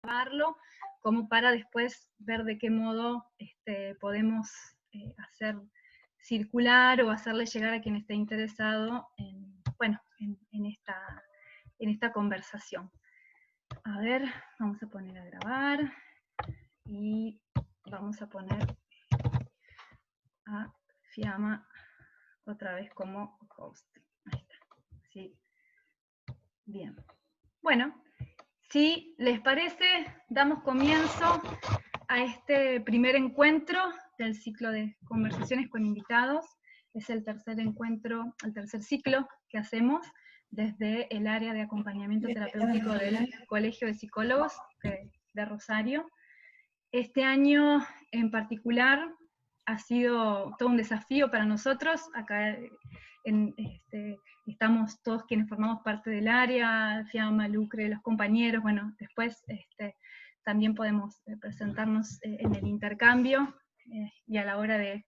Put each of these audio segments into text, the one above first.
grabarlo, como para después ver de qué modo podemos hacer circular o hacerle llegar a quien esté interesado en esta conversación. A ver, vamos a poner a grabar y vamos a poner a Fiamma otra vez como host. Ahí está. Sí. Bien. Bueno, si les parece, damos comienzo a este primer encuentro del ciclo de conversaciones con invitados. Es el tercer encuentro, el tercer ciclo que hacemos desde el área de acompañamiento terapéutico del Colegio de Psicólogos de Rosario. Este año en particular ha sido todo un desafío para nosotros. Acá estamos todos quienes formamos parte del área, Fiamma, Lucre, los compañeros, bueno, después también podemos presentarnos en el intercambio y a la hora de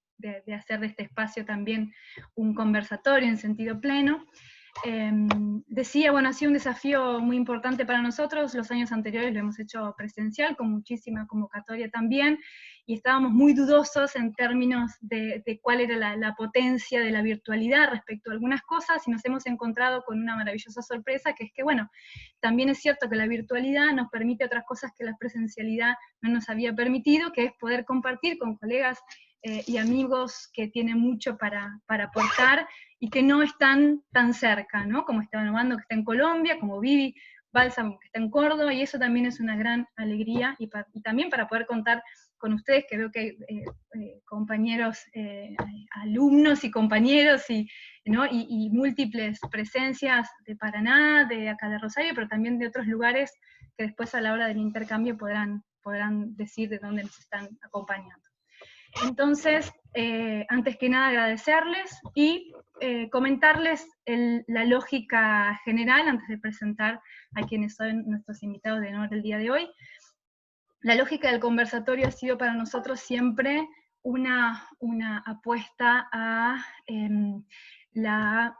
hacer de este espacio también un conversatorio en sentido pleno. Decía, bueno, ha sido un desafío muy importante para nosotros. Los años anteriores lo hemos hecho presencial, con muchísima convocatoria también, y estábamos muy dudosos en términos de cuál era la potencia de la virtualidad respecto a algunas cosas, y nos hemos encontrado con una maravillosa sorpresa, que es que, bueno, también es cierto que la virtualidad nos permite otras cosas que la presencialidad no nos había permitido, que es poder compartir con colegas y amigos que tienen mucho para aportar, y que no están tan cerca, ¿no? Como Esteban Obando, que está en Colombia, como Vivi Bálsamo, que está en Córdoba, y eso también es una gran alegría, y también para poder contar con ustedes, que veo que hay compañeros, alumnos y compañeros, ¿no? y múltiples presencias de Paraná, de acá de Rosario, pero también de otros lugares que después a la hora del intercambio podrán decir de dónde nos están acompañando. Entonces, antes que nada agradecerles y comentarles la lógica general, antes de presentar a quienes son nuestros invitados de honor el día de hoy. La lógica del conversatorio ha sido para nosotros siempre una apuesta a la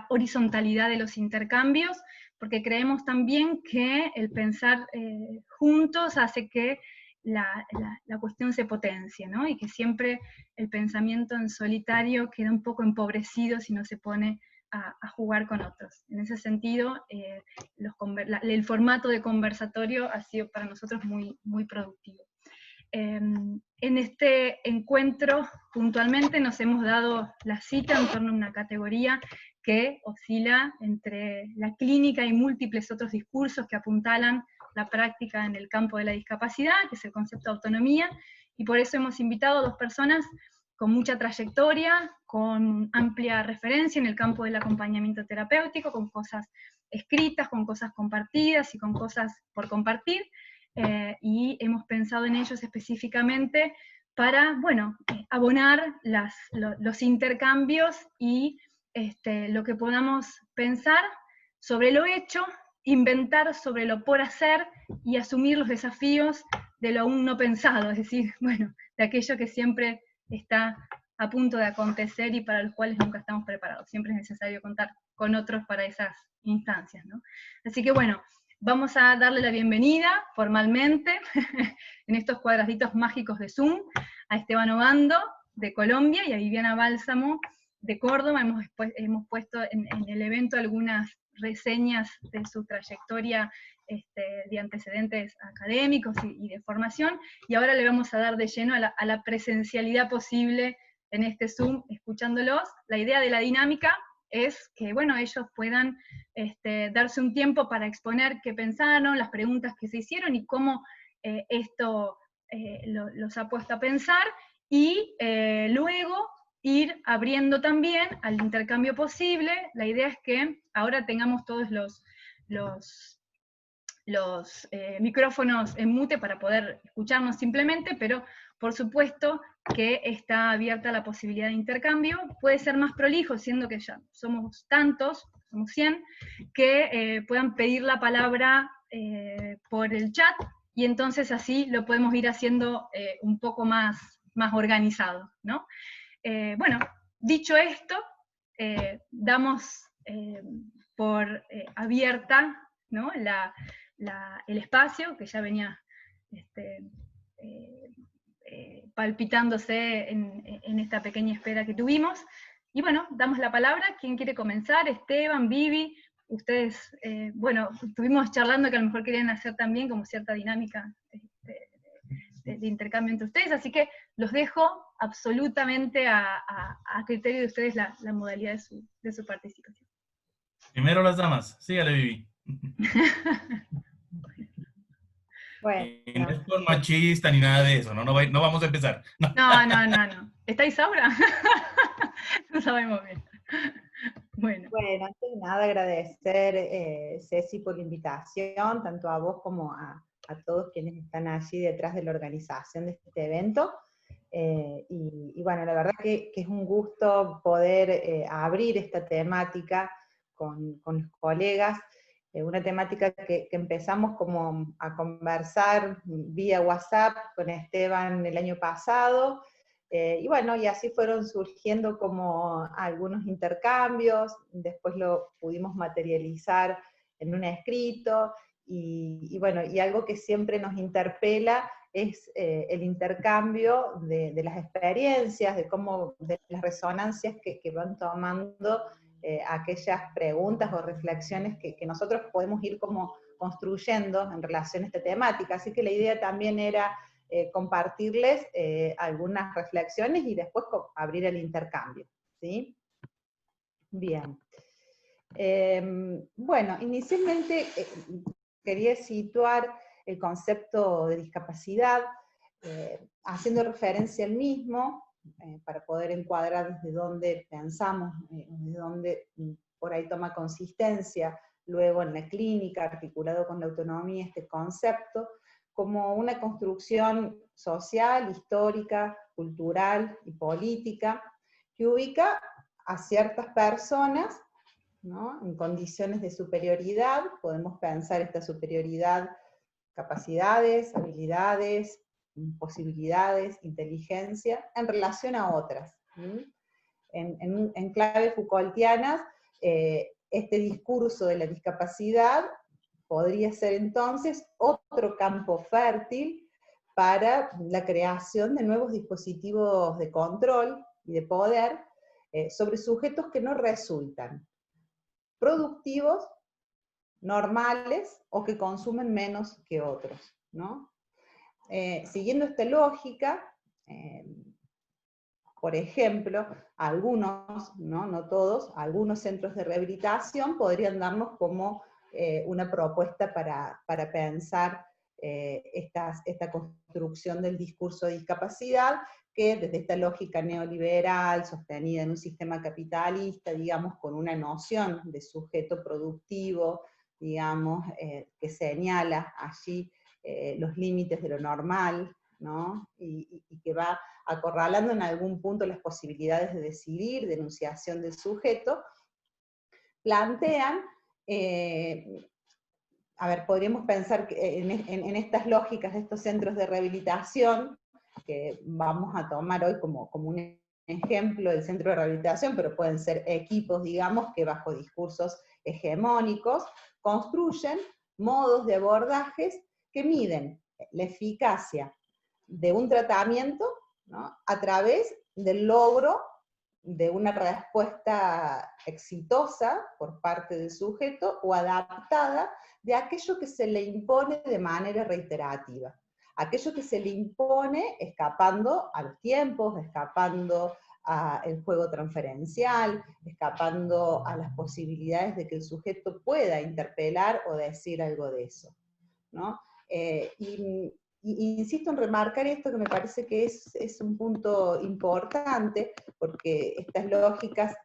horizontalidad de los intercambios, porque creemos también que el pensar juntos hace que la cuestión se potencie, ¿no? Y que siempre el pensamiento en solitario queda un poco empobrecido si no se pone a jugar con otros. En ese sentido, el formato de conversatorio ha sido para nosotros muy, muy productivo. En este encuentro, puntualmente, nos hemos dado la cita en torno a una categoría que oscila entre la clínica y múltiples otros discursos que apuntalan la práctica en el campo de la discapacidad, que es el concepto de autonomía, y por eso hemos invitado a dos personas con mucha trayectoria, con amplia referencia en el campo del acompañamiento terapéutico, con cosas escritas, con cosas compartidas y con cosas por compartir, y hemos pensado en ellos específicamente para, bueno, abonar los intercambios y lo que podamos pensar sobre lo hecho, inventar sobre lo por hacer y asumir los desafíos de lo aún no pensado, es decir, bueno, de aquello que siempre está a punto de acontecer y para los cuales nunca estamos preparados. Siempre es necesario contar con otros para esas instancias, ¿no? Así que bueno, vamos a darle la bienvenida formalmente en estos cuadraditos mágicos de Zoom a Esteban Obando de Colombia y a Viviana Bálsamo de Córdoba. Hemos puesto en el evento algunas reseñas de su trayectoria de antecedentes académicos y de formación, y ahora le vamos a dar de lleno a la presencialidad posible en este Zoom, escuchándolos. La idea de la dinámica es que, bueno, ellos puedan darse un tiempo para exponer qué pensaron, las preguntas que se hicieron y cómo esto los ha puesto a pensar, y luego ir abriendo también al intercambio posible. La idea es que ahora tengamos todos los micrófonos en mute para poder escucharnos simplemente, pero por supuesto que está abierta la posibilidad de intercambio. Puede ser más prolijo, siendo que ya somos tantos, somos 100, que puedan pedir la palabra por el chat, y entonces así lo podemos ir haciendo un poco más organizado, ¿no? Bueno, dicho esto, damos por abierta, ¿no?, el espacio, que ya venía palpitándose en esta pequeña espera que tuvimos. Y bueno, damos la palabra. ¿Quién quiere comenzar? Esteban, Vivi, ustedes, bueno, estuvimos charlando que a lo mejor querían hacer también como cierta dinámica de intercambio entre ustedes, así que los dejo absolutamente a criterio de ustedes la modalidad de su participación. Primero las damas, sígale, Vivi. Bueno. Y no es por machista ni nada de eso, no vamos a empezar. No. No. ¿Estáis ahora? No sabemos bien. Bueno, Antes de nada agradecer, Ceci, por la invitación, tanto a vos como a todos quienes están allí detrás de la organización de este evento. Y bueno, la verdad que es un gusto poder abrir esta temática con los colegas, una temática que empezamos como a conversar vía WhatsApp con Esteban el año pasado, y bueno, y así fueron surgiendo como algunos intercambios, después lo pudimos materializar en un escrito, y bueno, y algo que siempre nos interpela es el intercambio de las experiencias, de las resonancias que van tomando aquellas preguntas o reflexiones que nosotros podemos ir como construyendo en relación a esta temática. Así que la idea también era compartirles algunas reflexiones y después abrir el intercambio, ¿sí? Bien. Bueno, inicialmente quería situar el concepto de discapacidad, haciendo referencia al mismo, para poder encuadrar desde dónde pensamos, desde dónde por ahí toma consistencia, luego en la clínica, articulado con la autonomía, este concepto, como una construcción social, histórica, cultural y política, que ubica a ciertas personas, ¿no?, en condiciones de superioridad. Podemos pensar esta superioridad, capacidades, habilidades, posibilidades, inteligencia, en relación a otras. En clave Foucaultianas, este discurso de la discapacidad podría ser entonces otro campo fértil para la creación de nuevos dispositivos de control y de poder sobre sujetos que no resultan productivos, normales o que consumen menos que otros, ¿no? Siguiendo esta lógica, por ejemplo, algunos, no todos, algunos centros de rehabilitación podrían darnos como una propuesta para pensar esta construcción del discurso de discapacidad, que desde esta lógica neoliberal, sostenida en un sistema capitalista, digamos, con una noción de sujeto productivo, digamos, que señala allí los límites de lo normal, ¿no? Y que va acorralando en algún punto las posibilidades de decidir, de enunciación del sujeto, plantean, podríamos pensar que en estas lógicas de estos centros de rehabilitación, que vamos a tomar hoy como un ejemplo del centro de rehabilitación, pero pueden ser equipos, digamos, que bajo discursos hegemónicos construyen modos de abordajes que miden la eficacia de un tratamiento, ¿no?, a través del logro de una respuesta exitosa por parte del sujeto o adaptada de aquello que se le impone de manera reiterativa. Aquello que se le impone escapando a los tiempos, escapando al juego transferencial, escapando a las posibilidades de que el sujeto pueda interpelar o decir algo de eso, ¿no? Y insisto en remarcar esto, que me parece que es un punto importante, porque estas lógicas,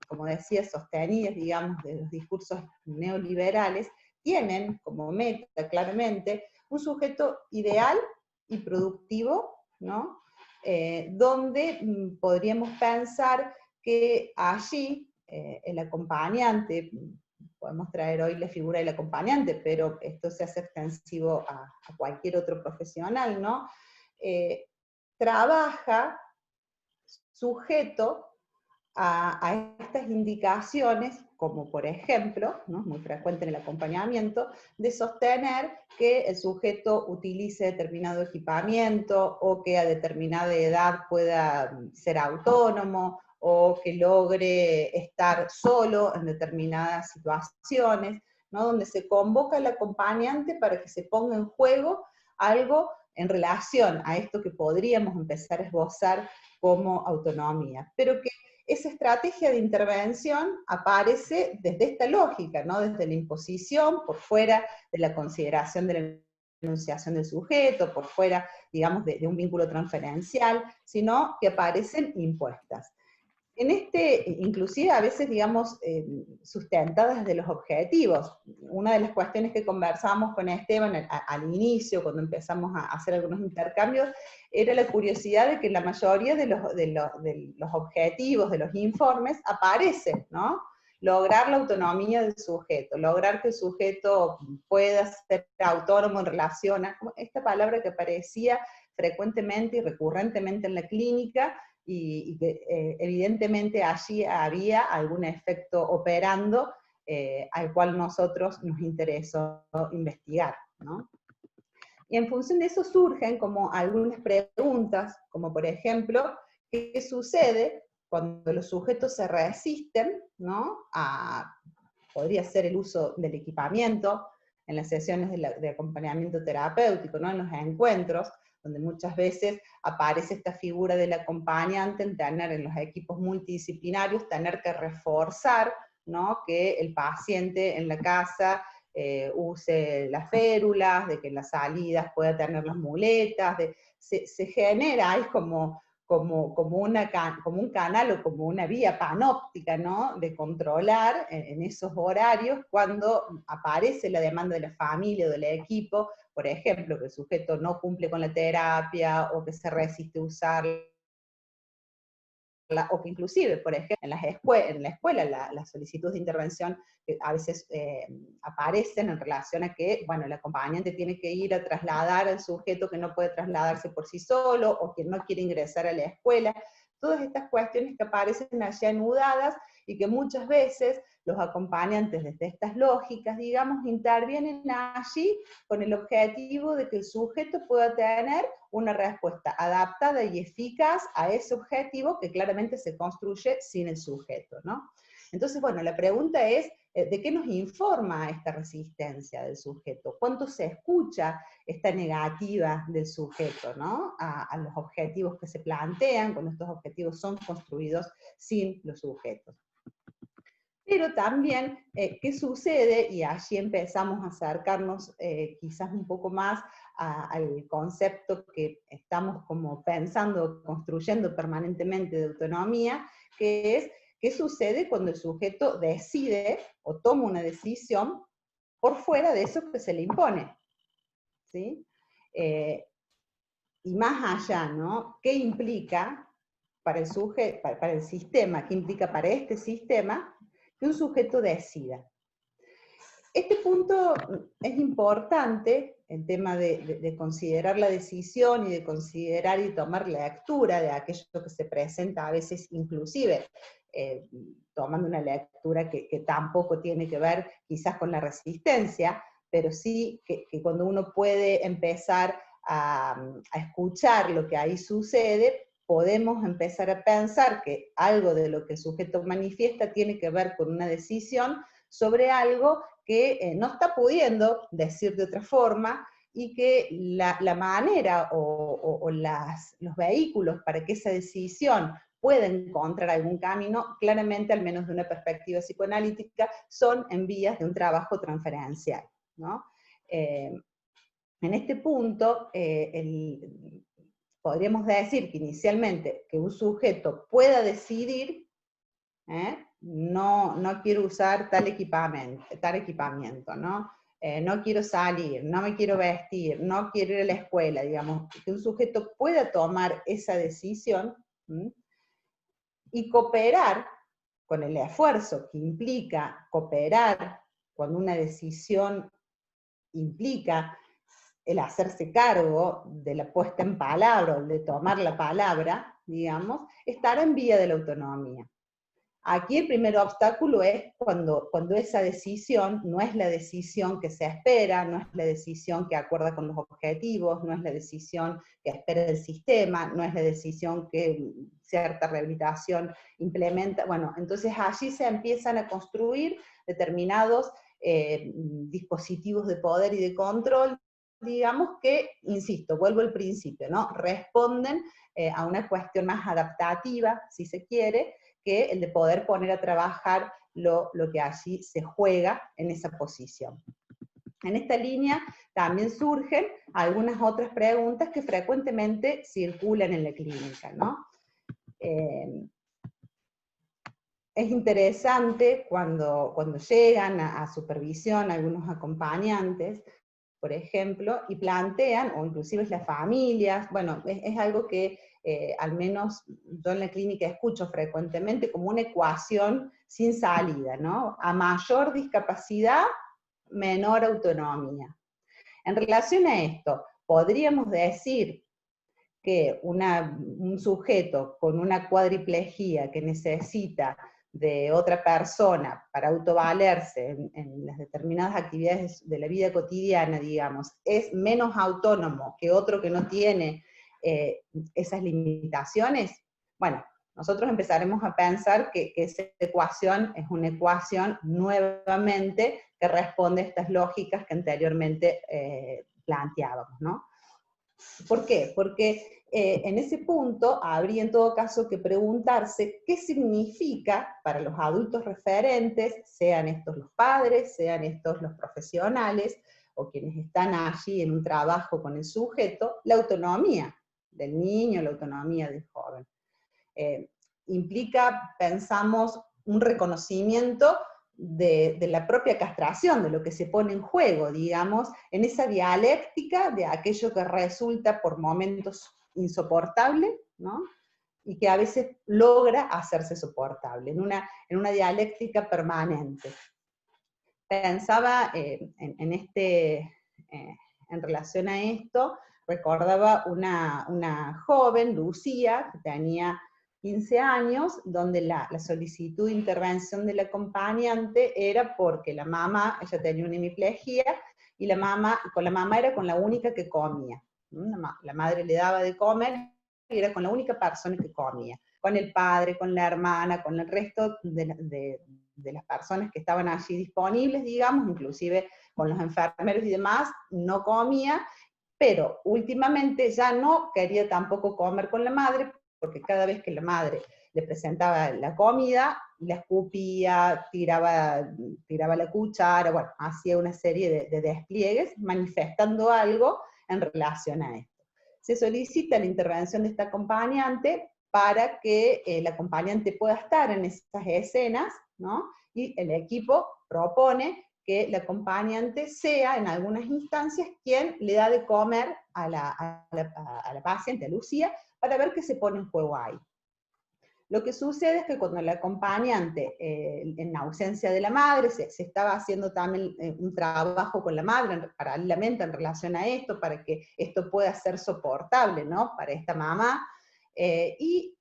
como decía, sostenidas, digamos, de los discursos neoliberales, tienen como meta, claramente, un sujeto ideal y productivo, ¿no?, donde podríamos pensar que allí el acompañante, podemos traer hoy la figura del acompañante, pero esto se hace extensivo a cualquier otro profesional, ¿no? Trabaja sujeto a estas indicaciones, como por ejemplo, ¿no?, muy frecuente en el acompañamiento, de sostener que el sujeto utilice determinado equipamiento, o que a determinada edad pueda ser autónomo, o que logre estar solo en determinadas situaciones, ¿no?, donde se convoca al acompañante para que se ponga en juego algo en relación a esto que podríamos empezar a esbozar como autonomía, pero que esa estrategia de intervención aparece desde esta lógica, ¿no?, desde la imposición, por fuera de la consideración de la enunciación del sujeto, por fuera, digamos, de un vínculo transferencial, sino que aparecen impuestas. En inclusive a veces, digamos, sustentadas de los objetivos. Una de las cuestiones que conversamos con Esteban al inicio, cuando empezamos a hacer algunos intercambios, era la curiosidad de que la mayoría de los objetivos, de los informes, aparecen, ¿no? Lograr la autonomía del sujeto, lograr que el sujeto pueda ser autónomo en relación a esta palabra que aparecía frecuentemente y recurrentemente en la clínica, y que evidentemente allí había algún efecto operando al cual nosotros nos interesó investigar, ¿no? Y en función de eso surgen como algunas preguntas, como por ejemplo, ¿qué sucede cuando los sujetos se resisten, ¿no?, podría ser el uso del equipamiento en las sesiones de acompañamiento terapéutico, ¿no?, en los encuentros, donde muchas veces aparece esta figura del acompañante en tener en los equipos multidisciplinarios, tener que reforzar, ¿no?, que el paciente en la casa use las férulas, de que en las salidas pueda tener las muletas, se genera, es como un canal o como una vía panóptica, ¿no?, de controlar en esos horarios cuando aparece la demanda de la familia o del equipo, por ejemplo, que el sujeto no cumple con la terapia o que se resiste a usarla, o que inclusive, por ejemplo, en la escuela las solicitudes de intervención a veces aparecen en relación a que, bueno, el acompañante tiene que ir a trasladar al sujeto que no puede trasladarse por sí solo, o que no quiere ingresar a la escuela. Todas estas cuestiones que aparecen allí anudadas, y que muchas veces los acompañantes desde estas lógicas, digamos, intervienen allí con el objetivo de que el sujeto pueda tener una respuesta adaptada y eficaz a ese objetivo que claramente se construye sin el sujeto, ¿no? Entonces, bueno, la pregunta es, ¿de qué nos informa esta resistencia del sujeto? ¿Cuánto se escucha esta negativa del sujeto, ¿no?, a los objetivos que se plantean, cuando estos objetivos son construidos sin los sujetos? Pero también, ¿qué sucede? Y allí empezamos a acercarnos quizás un poco más al concepto que estamos como pensando, construyendo permanentemente de autonomía, que es, ¿qué sucede cuando el sujeto decide o toma una decisión por fuera de eso que se le impone? ¿Sí? Y más allá, ¿no?, ¿qué implica para el sistema, qué implica para este sistema que un sujeto decida? Este punto es importante, el tema de considerar la decisión y de considerar y tomar lectura de aquello que se presenta a veces, inclusive tomando una lectura que tampoco tiene que ver quizás con la resistencia, pero sí que cuando uno puede empezar a escuchar lo que ahí sucede, podemos empezar a pensar que algo de lo que el sujeto manifiesta tiene que ver con una decisión sobre algo que no está pudiendo decir de otra forma, y que la manera o los vehículos para que esa decisión pueda encontrar algún camino, claramente, al menos de una perspectiva psicoanalítica, son en vías de un trabajo transferencial, ¿no? En este punto, podríamos decir que inicialmente que un sujeto pueda decidir, no quiero usar tal equipamiento, ¿no? No quiero salir, no me quiero vestir, no quiero ir a la escuela, digamos, que un sujeto pueda tomar esa decisión, y cooperar con el esfuerzo que implica cooperar cuando una decisión implica el hacerse cargo de la puesta en palabra, o de tomar la palabra, digamos, estar en vía de la autonomía. Aquí el primer obstáculo es cuando esa decisión no es la decisión que se espera, no es la decisión que acuerda con los objetivos, no es la decisión que espera el sistema, no es la decisión que cierta rehabilitación implementa. Bueno, entonces allí se empiezan a construir determinados dispositivos de poder y de control, digamos que, insisto, vuelvo al principio, ¿no? Responden a una cuestión más adaptativa, si se quiere, que el de poder poner a trabajar lo que allí se juega en esa posición. En esta línea también surgen algunas otras preguntas que frecuentemente circulan en la clínica, ¿no? Es interesante cuando llegan a supervisión algunos acompañantes, por ejemplo, y plantean, o inclusive las familias, bueno, es algo que al menos yo en la clínica escucho frecuentemente como una ecuación sin salida, ¿no? A mayor discapacidad, menor autonomía. En relación a esto, podríamos decir que un sujeto con una cuadriplegia que necesita de otra persona para autovalerse en las determinadas actividades de la vida cotidiana, digamos, es menos autónomo que otro que no tiene esas limitaciones. Bueno, nosotros empezaremos a pensar que esa ecuación es una ecuación nuevamente que responde a estas lógicas que anteriormente planteábamos, ¿no? ¿Por qué? Porque en ese punto habría en todo caso que preguntarse qué significa para los adultos referentes, sean estos los padres, sean estos los profesionales, o quienes están allí en un trabajo con el sujeto, la autonomía del niño, la autonomía del joven. Implica, pensamos, un reconocimiento de la propia castración, de lo que se pone en juego, digamos, en esa dialéctica de aquello que resulta por momentos insoportable, ¿no? Y que a veces logra hacerse soportable, en una dialéctica permanente. Pensaba en relación a esto, recordaba una joven, Lucía, que tenía 15 años, donde la solicitud de intervención del acompañante era porque la mamá, ella tenía una hemiplegia, y con la mamá era con la única que comía. La madre le daba de comer y era con la única persona que comía. Con el padre, con la hermana, con el resto de las personas que estaban allí disponibles, digamos, inclusive con los enfermeros y demás, no comía, pero últimamente ya no quería tampoco comer con la madre, porque cada vez que la madre le presentaba la comida, la escupía, tiraba la cuchara, bueno, hacía una serie de despliegues manifestando algo en relación a esto. Se solicita la intervención de esta acompañante para que el acompañante pueda estar en esas escenas, ¿no? Y el equipo propone que la acompañante sea en algunas instancias quien le da de comer a la paciente, a Lucía, para ver qué se pone en juego ahí. Lo que sucede es que cuando el acompañante, en ausencia de la madre, se estaba haciendo también un trabajo con la madre paralelamente en relación a esto, para que esto pueda ser soportable, ¿no?, para esta mamá, y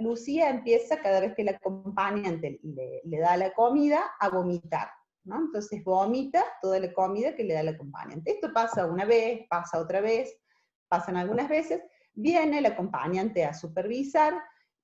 Lucía empieza, cada vez que el acompañante le da la comida, a vomitar, ¿no? Entonces vomita toda la comida que le da el acompañante. Esto pasa una vez, pasa otra vez, pasan algunas veces, viene el acompañante a supervisar,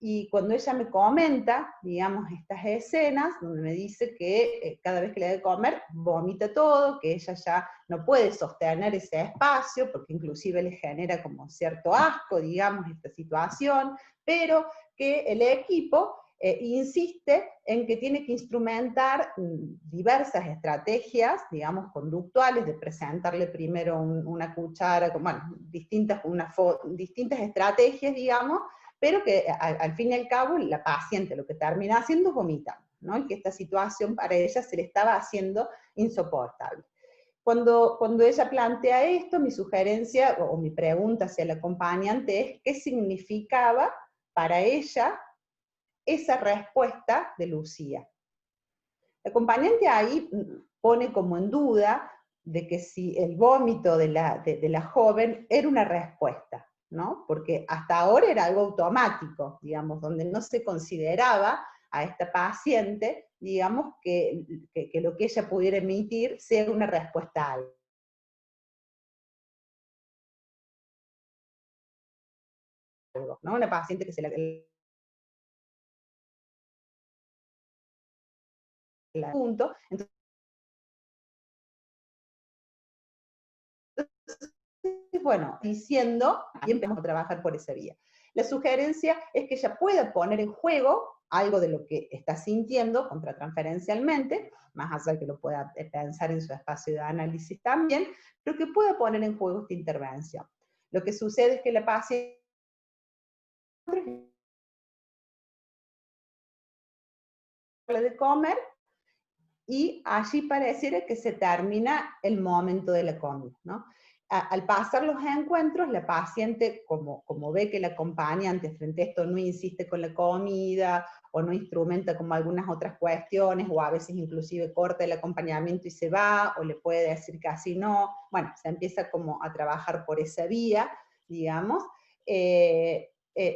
y cuando ella me comenta, digamos, estas escenas, donde me dice que cada vez que le da de comer, vomita todo, que ella ya no puede sostener ese espacio, porque inclusive le genera como cierto asco, digamos, esta situación, pero que el equipo insiste en que tiene que instrumentar diversas estrategias, digamos, conductuales, de presentarle primero una cuchara, bueno, distintas estrategias, digamos, pero que al fin y al cabo la paciente lo que termina haciendo es vomitar, ¿no? Y que esta situación para ella se le estaba haciendo insoportable. Cuando ella plantea esto, mi sugerencia o mi pregunta hacia el acompañante es qué significaba para ella esa respuesta de Lucía. El acompañante ahí pone como en duda de que si el vómito de la joven era una respuesta, ¿no? Porque hasta ahora era algo automático, digamos, donde no se consideraba a esta paciente, digamos, que lo que ella pudiera emitir sea una respuesta a algo. ¿No? Una paciente que se la punto, entonces, bueno, diciendo, y empezamos a trabajar por esa vía. La sugerencia es que ella pueda poner en juego algo de lo que está sintiendo contratransferencialmente, más allá de que lo pueda pensar en su espacio de análisis también, pero que pueda poner en juego esta intervención. Lo que sucede es que la paciente de comer, y allí pareciera que se termina el momento de la comida, ¿no? Al pasar los encuentros, la paciente, como ve que el acompañante frente a esto no insiste con la comida, o no instrumenta como algunas otras cuestiones, o a veces inclusive corta el acompañamiento y se va, o le puede decir casi no, bueno, se empieza como a trabajar por esa vía, digamos.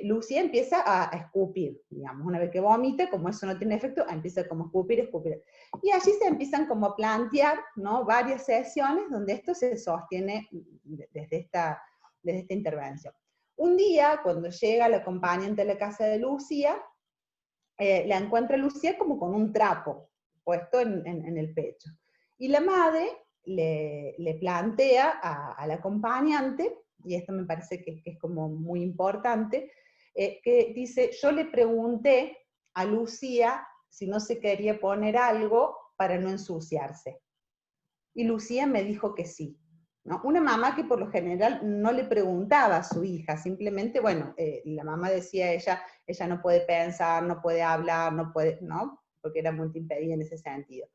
Lucía empieza a escupir, digamos, una vez que vomita, como eso no tiene efecto, empieza como a escupir. Y allí se empiezan como a plantear, ¿no?, varias sesiones donde esto se sostiene desde esta intervención. Un día, cuando llega el acompañante a la casa de Lucía, la encuentra Lucía como con un trapo puesto en el pecho. Y la madre le plantea al acompañante, y esto me parece que es como muy importante, que dice, yo le pregunté a Lucía si no se quería poner algo para no ensuciarse. Y Lucía me dijo que sí, ¿no? Una mamá que por lo general no le preguntaba a su hija, simplemente, bueno, la mamá decía ella no puede pensar, no puede hablar, no puede, ¿no? Porque era multiimpedida en ese sentido.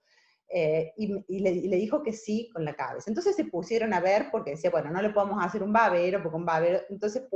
Y le dijo que sí con la cabeza. Entonces se pusieron a ver, porque decía, bueno, no le podemos hacer un babero, porque un babero, entonces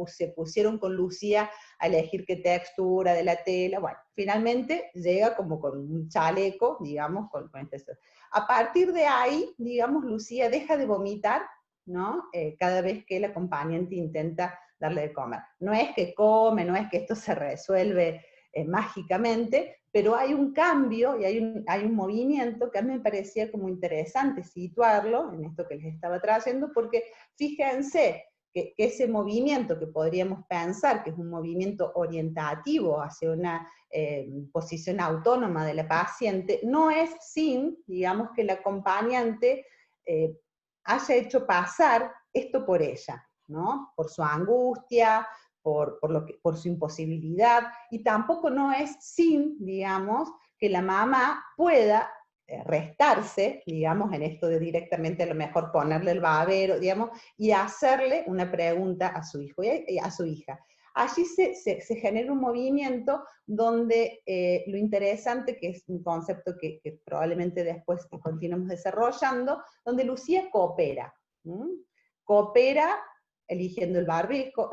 se pusieron con Lucía a elegir qué textura de la tela. Bueno, finalmente llega como con un chaleco, digamos, con este. A partir de ahí, digamos, Lucía deja de vomitar, ¿no? Cada vez que el acompañante intenta darle de comer. No es que come, no es que esto se resuelve mágicamente, pero hay un cambio y hay un movimiento que a mí me parecía como interesante situarlo en esto que les estaba trayendo, porque fíjense que ese movimiento que podríamos pensar que es un movimiento orientativo hacia una posición autónoma de la paciente, no es sin, digamos, que el acompañante haya hecho pasar esto por ella, ¿no? Por su angustia, por su imposibilidad, y tampoco no es sin, digamos, que la mamá pueda restarse, digamos, en esto de directamente a lo mejor ponerle el babero, digamos, y hacerle una pregunta a su hijo y a su hija. Allí se genera un movimiento donde lo interesante, que es un concepto que probablemente después continuemos desarrollando, donde Lucía coopera. Coopera eligiendo el barbijo,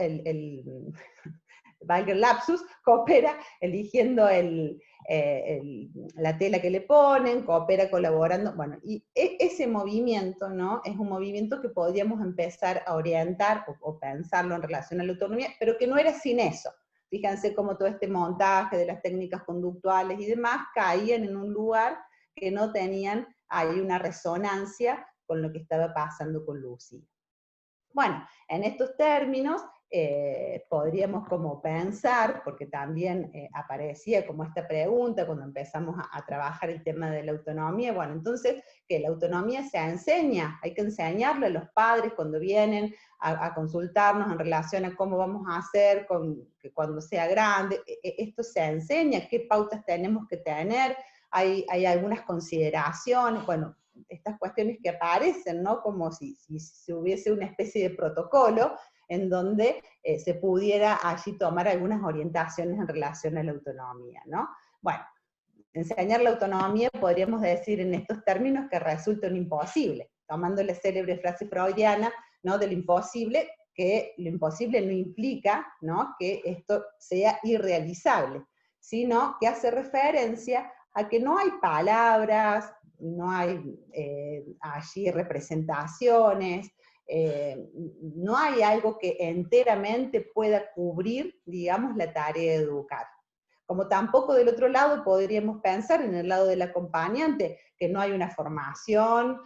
valga el lapsus, coopera eligiendo la tela que le ponen, coopera colaborando, bueno, y ese movimiento, ¿no?, es un movimiento que podríamos empezar a orientar o pensarlo en relación a la autonomía, pero que no era sin eso. Fíjense cómo todo este montaje de las técnicas conductuales y demás caían en un lugar que no tenían ahí una resonancia con lo que estaba pasando con Lucía. Bueno, en estos términos podríamos como pensar, porque también aparecía como esta pregunta cuando empezamos a trabajar el tema de la autonomía, bueno, entonces que la autonomía se enseña, hay que enseñarle a los padres cuando vienen a consultarnos en relación a cómo vamos a hacer que cuando sea grande, esto se enseña, qué pautas tenemos que tener, hay algunas consideraciones, bueno, estas cuestiones que aparecen, ¿no? Como si hubiese una especie de protocolo en donde se pudiera allí tomar algunas orientaciones en relación a la autonomía, ¿no? Bueno, enseñar la autonomía podríamos decir en estos términos que resulta un imposible, tomando la célebre frase freudiana, ¿no?, del imposible, que lo imposible no implica, ¿no?, que esto sea irrealizable, sino que hace referencia a que no hay palabras, no hay allí representaciones, no hay algo que enteramente pueda cubrir, digamos, la tarea de educar. Como tampoco del otro lado podríamos pensar, en el lado del acompañante, que no hay una formación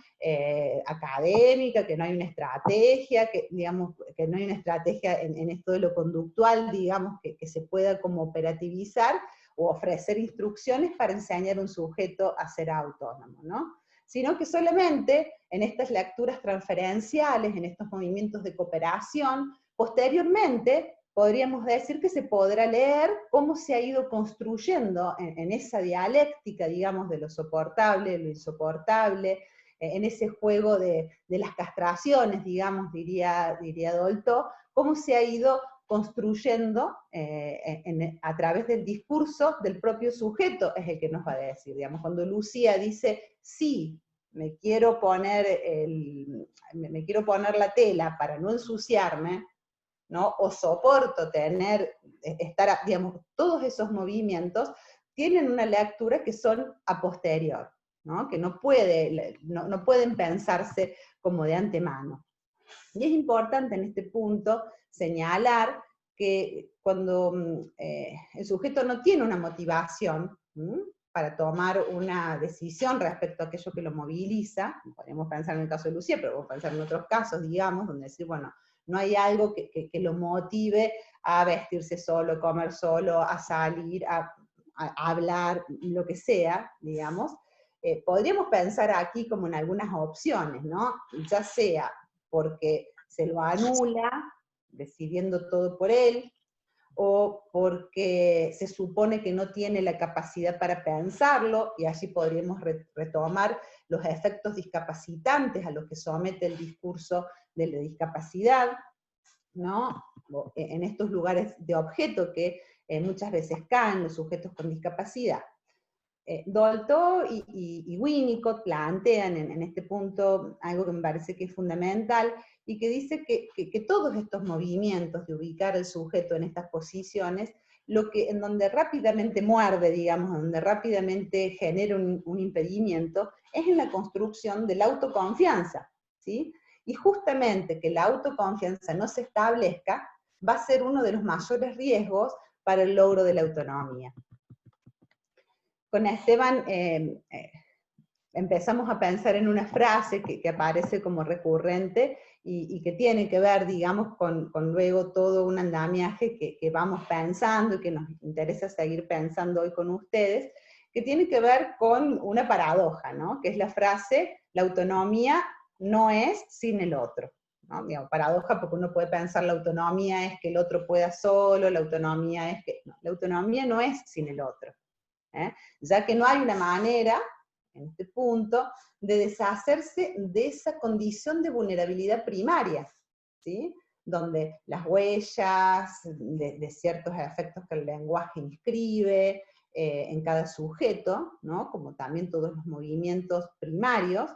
académica, que no hay una estrategia, que, digamos, que no hay una estrategia en esto de lo conductual, digamos, que se pueda como operativizar, o ofrecer instrucciones para enseñar a un sujeto a ser autónomo, ¿no? Sino que solamente en estas lecturas transferenciales, en estos movimientos de cooperación, posteriormente podríamos decir que se podrá leer cómo se ha ido construyendo en esa dialéctica, digamos, de lo soportable, de lo insoportable, en ese juego de las castraciones, digamos, diría Dolto, cómo se ha ido construyendo a través del discurso del propio sujeto, es el que nos va a decir. Digamos, cuando Lucía dice, sí, me quiero poner la tela para no ensuciarme, ¿no? O soporto digamos, todos esos movimientos tienen una lectura que son a posterior, ¿no? Que no pueden pensarse como de antemano. Y es importante en este punto señalar que cuando el sujeto no tiene una motivación para tomar una decisión respecto a aquello que lo moviliza, podemos pensar en el caso de Lucía, pero podemos pensar en otros casos, digamos, donde decir, bueno, no hay algo que lo motive a vestirse solo, comer solo, a salir, a hablar, lo que sea, digamos, podríamos pensar aquí como en algunas opciones, ¿no? Ya sea porque se lo anula, decidiendo todo por él, o porque se supone que no tiene la capacidad para pensarlo, y allí podríamos retomar los efectos discapacitantes a los que somete el discurso de la discapacidad, ¿no? En estos lugares de objeto que muchas veces caen los sujetos con discapacidad. Dolto y Winnicott plantean en este punto algo que me parece que es fundamental, y que dice que todos estos movimientos de ubicar al sujeto en estas posiciones, en donde rápidamente muerde, digamos, donde rápidamente genera un impedimento, es en la construcción de la autoconfianza, ¿sí? Y justamente que la autoconfianza no se establezca va a ser uno de los mayores riesgos para el logro de la autonomía. Con Esteban empezamos a pensar en una frase que aparece como recurrente y que tiene que ver, digamos, con luego todo un andamiaje que vamos pensando y que nos interesa seguir pensando hoy con ustedes, que tiene que ver con una paradoja, ¿no? Que es la frase, la autonomía no es sin el otro, ¿no? Digamos, paradoja porque uno puede pensar la autonomía es que el otro pueda solo, la autonomía es que... No, la autonomía no es sin el otro. Ya que no hay una manera, en este punto, de deshacerse de esa condición de vulnerabilidad primaria, ¿sí? Donde las huellas de ciertos efectos que el lenguaje inscribe en cada sujeto, ¿no? Como también todos los movimientos primarios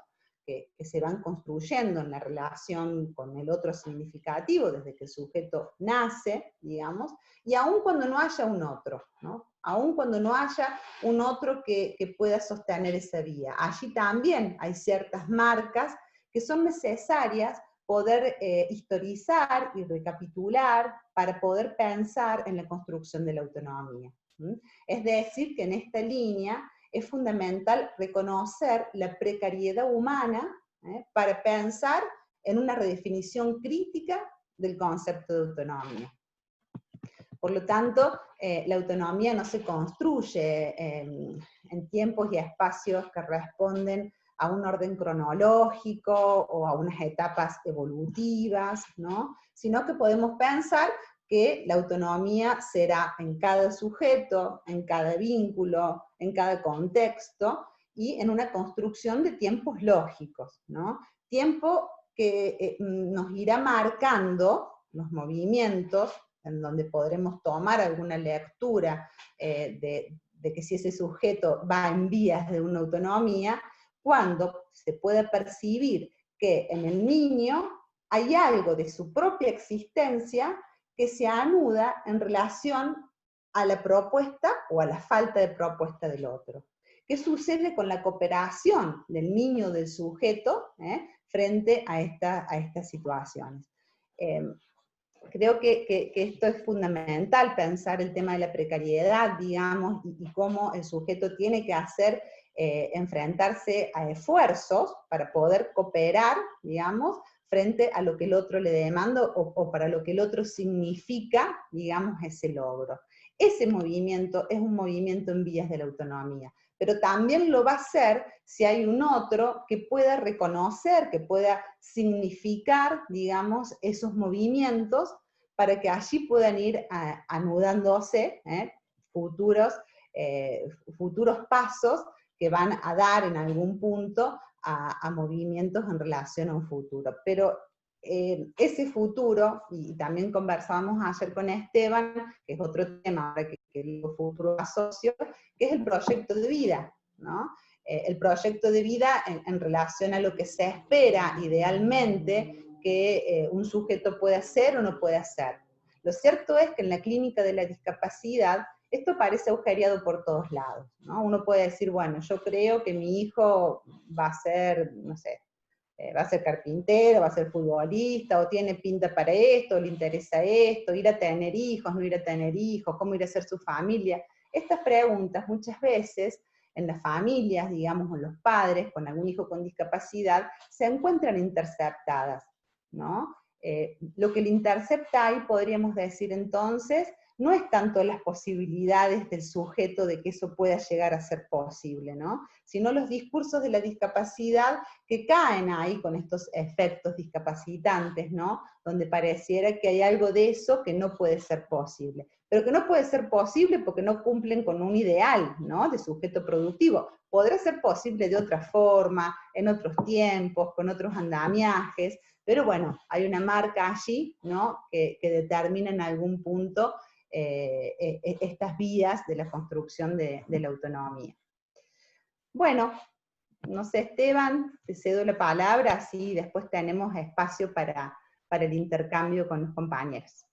que se van construyendo en la relación con el otro significativo desde que el sujeto nace, digamos, y aun cuando no haya un otro, ¿no? Aun cuando no haya un otro que pueda sostener esa vía. Allí también hay ciertas marcas que son necesarias poder historizar y recapitular para poder pensar en la construcción de la autonomía. Es decir, que en esta línea es fundamental reconocer la precariedad humana para pensar en una redefinición crítica del concepto de autonomía. Por lo tanto, la autonomía no se construye en tiempos y espacios que responden a un orden cronológico o a unas etapas evolutivas, ¿no? Sino que podemos pensar que la autonomía será en cada sujeto, en cada vínculo, en cada contexto, y en una construcción de tiempos lógicos, ¿no? Tiempo que nos irá marcando los movimientos, en donde podremos tomar alguna lectura de que si ese sujeto va en vías de una autonomía, cuando se puede percibir que en el niño hay algo de su propia existencia que se anuda en relación a la propuesta o a la falta de propuesta del otro. ¿Qué sucede con la cooperación del niño, del sujeto, frente a estas situaciones? creo que esto es fundamental, pensar el tema de la precariedad, digamos, y cómo el sujeto tiene que hacer, enfrentarse a esfuerzos para poder cooperar, digamos, frente a lo que el otro le demanda o para lo que el otro significa, digamos, ese logro. Ese movimiento es un movimiento en vías de la autonomía, pero también lo va a hacer si hay un otro que pueda reconocer, que pueda significar, digamos, esos movimientos para que allí puedan ir anudándose futuros pasos que van a dar en algún punto a movimientos en relación a un futuro. Pero ese futuro, y también conversábamos ayer con Esteban, que es otro tema, ahora que digo futuro asocio, que es el proyecto de vida, ¿no? El proyecto de vida en relación a lo que se espera idealmente que un sujeto puede hacer o no puede hacer. Lo cierto es que en la clínica de la discapacidad esto parece agujereado por todos lados, ¿no? Uno puede decir, bueno, yo creo que mi hijo va a ser, no sé, va a ser carpintero, va a ser futbolista, o tiene pinta para esto, o le interesa esto, ir a tener hijos, no ir a tener hijos, cómo ir a ser su familia. Estas preguntas muchas veces en las familias, digamos, en los padres con algún hijo con discapacidad, se encuentran interceptadas, ¿no? Lo que le intercepta ahí, podríamos decir entonces, no es tanto las posibilidades del sujeto de que eso pueda llegar a ser posible, ¿no? Sino los discursos de la discapacidad que caen ahí con estos efectos discapacitantes, ¿no? Donde pareciera que hay algo de eso que no puede ser posible. Pero que no puede ser posible porque no cumplen con un ideal, ¿no? De sujeto productivo. Podrá ser posible de otra forma, en otros tiempos, con otros andamiajes, pero bueno, hay una marca allí, ¿no? Que determina en algún punto estas vías de la construcción de la autonomía. Bueno, no sé, Esteban, te cedo la palabra, así después tenemos espacio para el intercambio con los compañeros.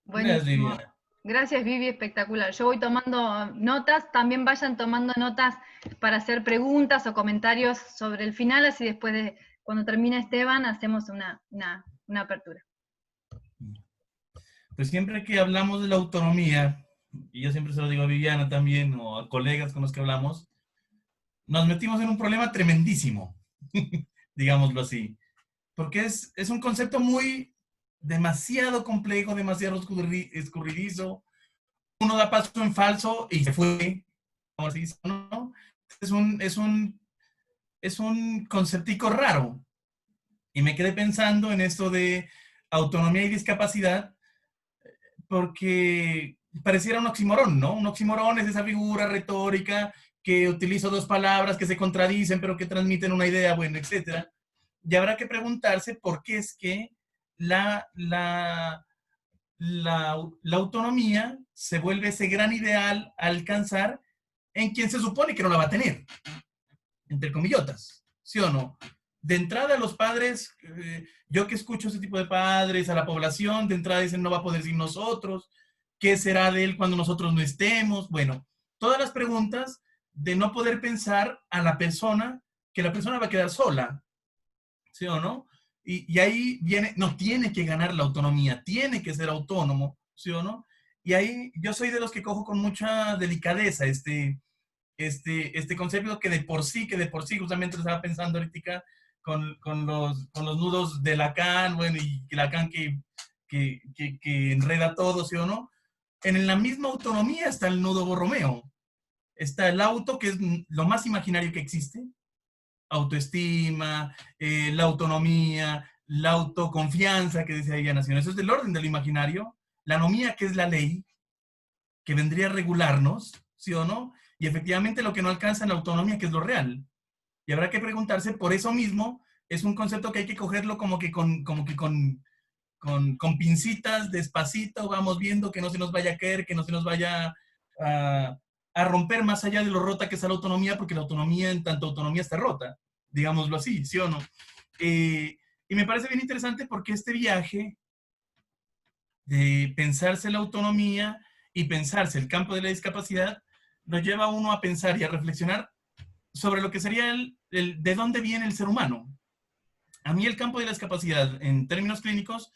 Buenísimo. Gracias, Vivi, espectacular. Yo voy tomando notas, también vayan tomando notas para hacer preguntas o comentarios sobre el final, así después cuando termine Esteban, hacemos una apertura. Pues siempre que hablamos de la autonomía, y yo siempre se lo digo a Viviana también, o a colegas con los que hablamos, nos metimos en un problema tremendísimo, digámoslo así, porque es un concepto demasiado complejo, demasiado escurridizo. Uno da paso en falso y se fue, como se dice, ¿no? Es un conceptico raro. Y me quedé pensando en esto de autonomía y discapacidad, porque pareciera un oxímoron, ¿no? Un oxímoron es esa figura retórica que utiliza dos palabras que se contradicen, pero que transmiten una idea, bueno, etc. Y habrá que preguntarse por qué es que la autonomía se vuelve ese gran ideal a alcanzar en quien se supone que no la va a tener, entre comillotas, ¿sí o no? De entrada los padres, yo que escucho ese tipo de padres, a la población, de entrada dicen no va a poder sin nosotros, ¿qué será de él cuando nosotros no estemos? Bueno, todas las preguntas de no poder pensar a la persona, que la persona va a quedar sola, ¿sí o no? Y ahí viene, no, tiene que ganar la autonomía, tiene que ser autónomo, ¿sí o no? Y ahí yo soy de los que cojo con mucha delicadeza este concepto que de por sí, justamente lo estaba pensando ahorita con los nudos de Lacan, bueno, y Lacan que enreda todo, ¿sí o no? En la misma autonomía está el nudo Borromeo. Está el auto, que es lo más imaginario que existe, autoestima, la autonomía, la autoconfianza, que decía ella Nación. Eso es del orden de lo imaginario. La anomía, que es la ley, que vendría a regularnos, ¿sí o no? Y efectivamente lo que no alcanza en la autonomía, que es lo real. Y habrá que preguntarse, por eso mismo, es un concepto que hay que cogerlo como que con pincitas, despacito, vamos viendo que no se nos vaya a caer, que no se nos vaya a romper más allá de lo rota que está la autonomía, porque la autonomía, en tanto autonomía, está rota, digámoslo así, ¿sí o no? Y me parece bien interesante porque este viaje de pensarse la autonomía y pensarse el campo de la discapacidad nos lleva a uno a pensar y a reflexionar sobre lo que sería de dónde viene el ser humano. A mí el campo de la discapacidad, en términos clínicos,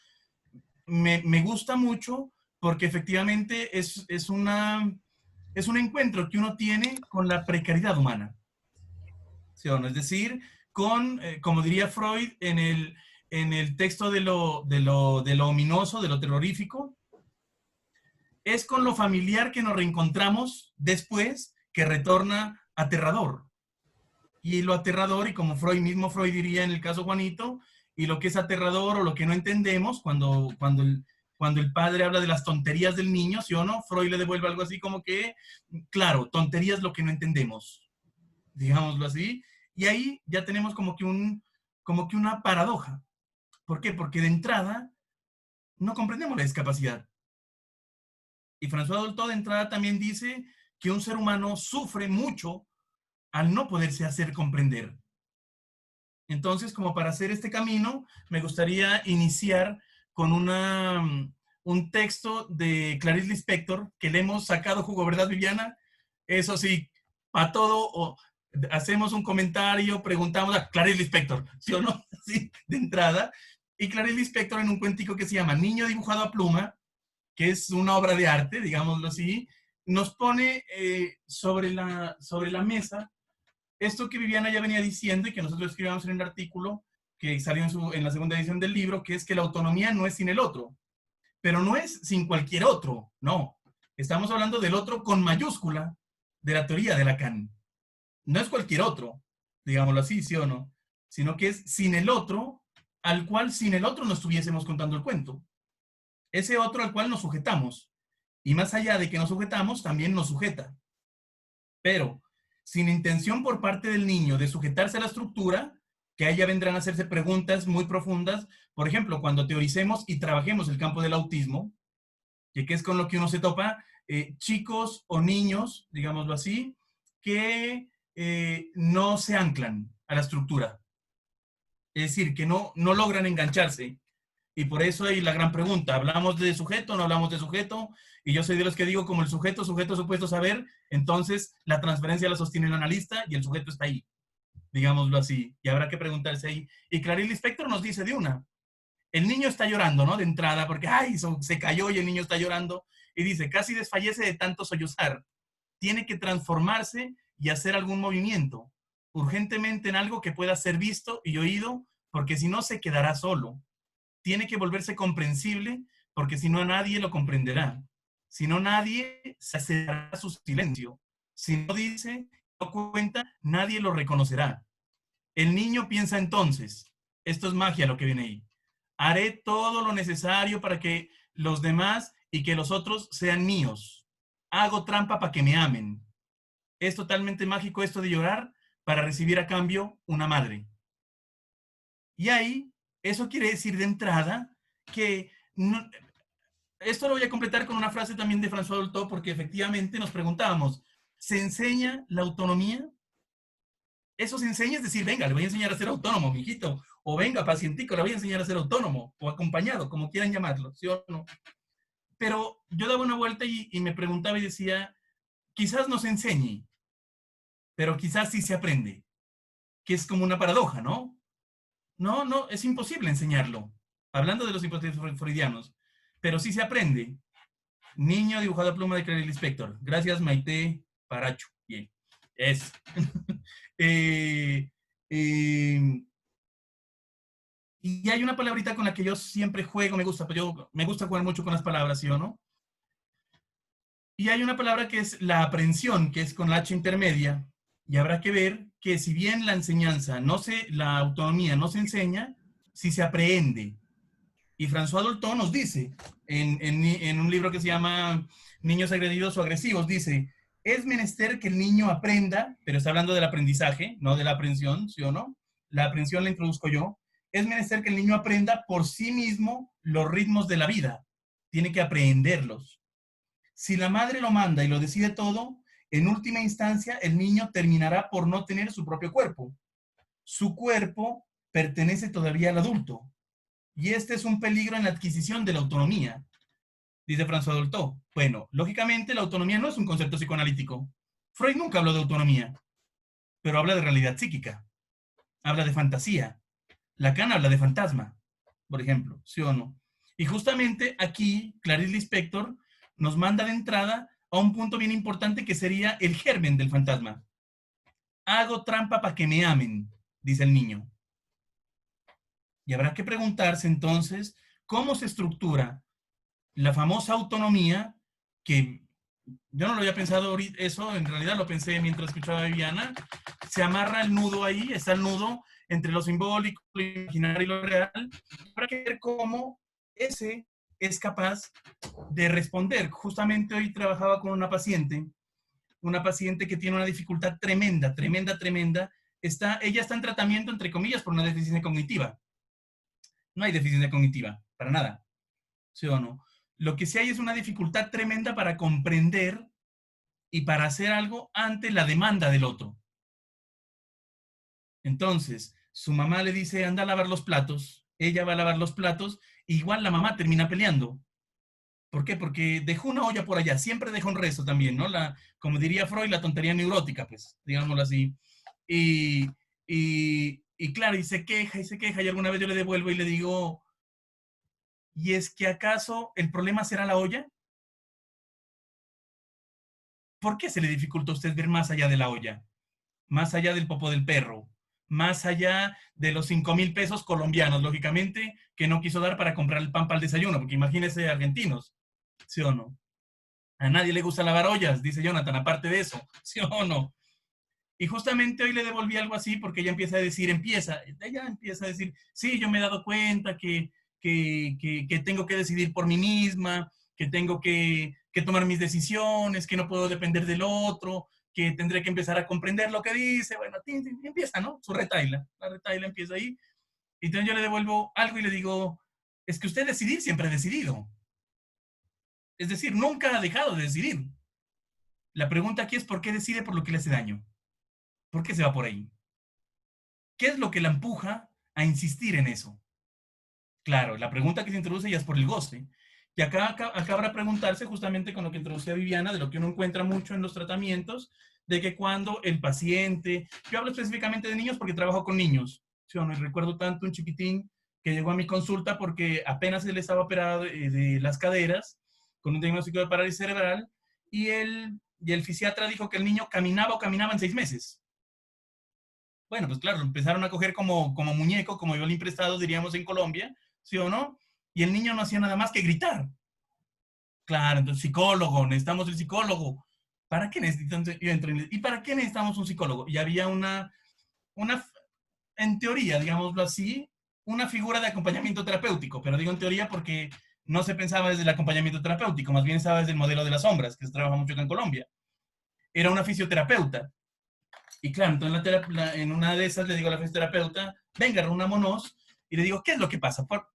me gusta mucho porque efectivamente es un encuentro que uno tiene con la precariedad humana. ¿Sí o no? Es decir, como diría Freud en el texto de lo ominoso, de lo terrorífico, es con lo familiar que nos reencontramos después que retorna aterrador. Y lo aterrador, y como Freud diría en el caso Juanito, y lo que es aterrador o lo que no entendemos cuando el padre habla de las tonterías del niño, ¿sí o no? Freud le devuelve algo así como que, claro, tonterías lo que no entendemos, digámoslo así. Y ahí ya tenemos como que una paradoja. ¿Por qué? Porque de entrada no comprendemos la discapacidad. Y François Dolto de entrada también dice que un ser humano sufre mucho al no poderse hacer comprender. Entonces, como para hacer este camino, me gustaría iniciar con un texto de Clarice Lispector, que le hemos sacado jugo, ¿verdad, Viviana? Eso sí, para todo, hacemos un comentario, preguntamos a Clarice Lispector, ¿sí o no? Sí, de entrada. Y Clarice Lispector en un cuentico que se llama Niño dibujado a pluma, que es una obra de arte, digámoslo así, nos pone sobre la mesa esto que Viviana ya venía diciendo y que nosotros escribimos en el artículo que salió en la segunda edición del libro, que es que la autonomía no es sin el otro, pero no es sin cualquier otro, no. Estamos hablando del otro con mayúscula de la teoría de Lacan. No es cualquier otro, digámoslo así, sí o no, sino que es sin el otro, al cual sin el otro no estuviésemos contando el cuento. Ese otro al cual nos sujetamos. Y más allá de que nos sujetamos, también nos sujeta. Pero sin intención por parte del niño de sujetarse a la estructura, que a ella vendrán a hacerse preguntas muy profundas, por ejemplo, cuando teoricemos y trabajemos el campo del autismo, que es con lo que uno se topa, chicos o niños, digámoslo así, que no se anclan a la estructura. Es decir, que no logran engancharse. Y por eso hay la gran pregunta, ¿hablamos de sujeto o no hablamos de sujeto? Y yo soy de los que digo, como el sujeto supuesto saber, entonces la transferencia la sostiene el analista y el sujeto está ahí, digámoslo así. Y habrá que preguntarse ahí. Y Clarice Lispector nos dice de una, el niño está llorando, ¿no? De entrada, porque, ay, se cayó y el niño está llorando. Y dice, casi desfallece de tanto sollozar. Tiene que transformarse y hacer algún movimiento, urgentemente en algo que pueda ser visto y oído, porque si no se quedará solo. Tiene que volverse comprensible, porque si no nadie lo comprenderá. Si no nadie se acercará a su silencio. Si no dice, no cuenta, nadie lo reconocerá. El niño piensa entonces, esto es magia lo que viene ahí, haré todo lo necesario para que los demás y que los otros sean míos. Hago trampa para que me amen. Es totalmente mágico esto de llorar para recibir a cambio una madre. Y ahí, eso quiere decir de entrada que no, esto lo voy a completar con una frase también de François Dolto, porque efectivamente nos preguntábamos, ¿se enseña la autonomía? Eso se enseña, es decir, venga, le voy a enseñar a ser autónomo, mijito, o venga, pacientico, le voy a enseñar a ser autónomo, o acompañado, como quieran llamarlo, ¿sí o no? Pero yo daba una vuelta y me preguntaba y decía, quizás no se enseñe, pero quizás sí se aprende, que es como una paradoja, ¿no? No, es imposible enseñarlo, hablando de los hipótesis freudianos, pero sí se aprende. Niño dibujado a pluma de Clarice Lispector. Gracias, Maite Paracho. Bien, es. eh, eh, y hay una palabrita con la que yo siempre juego, me gusta jugar mucho con las palabras, ¿sí o no? Y hay una palabra que es la aprehensión, que es con la H intermedia, y habrá que ver que si bien la enseñanza, la autonomía no se enseña, sí se aprehende. Y François Dolto nos dice, en un libro que se llama Niños agredidos o agresivos, dice, es menester que el niño aprenda, pero está hablando del aprendizaje, no de la aprehensión, ¿sí o no? La aprehensión la introduzco yo. Es menester que el niño aprenda por sí mismo los ritmos de la vida. Tiene que aprenderlos. Si la madre lo manda y lo decide todo, en última instancia el niño terminará por no tener su propio cuerpo. Su cuerpo pertenece todavía al adulto. Y este es un peligro en la adquisición de la autonomía, dice François Dolto. Bueno, lógicamente la autonomía no es un concepto psicoanalítico. Freud nunca habló de autonomía, pero habla de realidad psíquica, habla de fantasía. Lacan habla de fantasma, por ejemplo, ¿sí o no? Y justamente aquí, Clarice Lispector nos manda de entrada a un punto bien importante que sería el germen del fantasma. Hago trampa para que me amen, dice el niño. Y habrá que preguntarse entonces cómo se estructura la famosa autonomía, que yo no lo había pensado ahorita, eso en realidad lo pensé mientras escuchaba a Viviana. Se amarra el nudo ahí, está el nudo entre lo simbólico, lo imaginario y lo real. Habrá que ver cómo ese es capaz de responder. Justamente hoy trabajaba con una paciente que tiene una dificultad tremenda, tremenda, tremenda. Ella está en tratamiento, entre comillas, por una deficiencia cognitiva. No hay deficiencia cognitiva, para nada, ¿sí o no? Lo que sí hay es una dificultad tremenda para comprender y para hacer algo ante la demanda del otro. Entonces, su mamá le dice, anda a lavar los platos, ella va a lavar los platos, e igual la mamá termina peleando. ¿Por qué? Porque dejó una olla por allá, siempre deja un resto también, ¿no? Como diría Freud, la tontería neurótica, pues, digámoslo así. Y, y claro, y se queja, y alguna vez yo le devuelvo y le digo, ¿y es que acaso el problema será la olla? ¿Por qué se le dificulta a usted ver más allá de la olla? Más allá del popo del perro, más allá de los 5,000 pesos colombianos, lógicamente, que no quiso dar para comprar el pan para el desayuno, porque imagínense argentinos, ¿sí o no? A nadie le gusta lavar ollas, dice Jonathan, aparte de eso, ¿sí o no? Y justamente hoy le devolví algo así porque ella empieza a decir, sí, yo me he dado cuenta que tengo que decidir por mí misma, que tengo que tomar mis decisiones, que no puedo depender del otro, que tendré que empezar a comprender lo que dice. Bueno, empieza, ¿no? Su retaila. La retaila empieza ahí. Y entonces yo le devuelvo algo y le digo, es que usted decidir siempre ha decidido. Es decir, nunca ha dejado de decidir. La pregunta aquí es ¿por qué decide por lo que le hace daño? ¿Por qué se va por ahí? ¿Qué es lo que la empuja a insistir en eso? Claro, la pregunta que se introduce ya es por el goce. Y acá habrá preguntarse justamente con lo que introducía Viviana, de lo que uno encuentra mucho en los tratamientos, de que cuando el paciente, yo hablo específicamente de niños porque trabajo con niños, ¿sí o no? Y recuerdo tanto un chiquitín que llegó a mi consulta porque apenas él estaba operado de las caderas, con un diagnóstico de parálisis cerebral, y el fisiatra dijo que el niño caminaba o caminaba en 6 meses. Bueno, pues claro, empezaron a coger como muñeco, como violín prestado, diríamos en Colombia, ¿sí o no? Y el niño no hacía nada más que gritar. Claro, entonces psicólogo, necesitamos el psicólogo. ¿Para qué necesitan? ¿Y para qué necesitamos un psicólogo? Y había una, en teoría, digámoslo así, una figura de acompañamiento terapéutico, pero digo en teoría porque no se pensaba desde el acompañamiento terapéutico, más bien estaba desde el modelo de las sombras, que se trabaja mucho acá en Colombia. Era una fisioterapeuta. Y claro, entonces en una de esas le digo a la fisioterapeuta, venga, reunámonos, y le digo, ¿qué es lo que pasa? ¿Para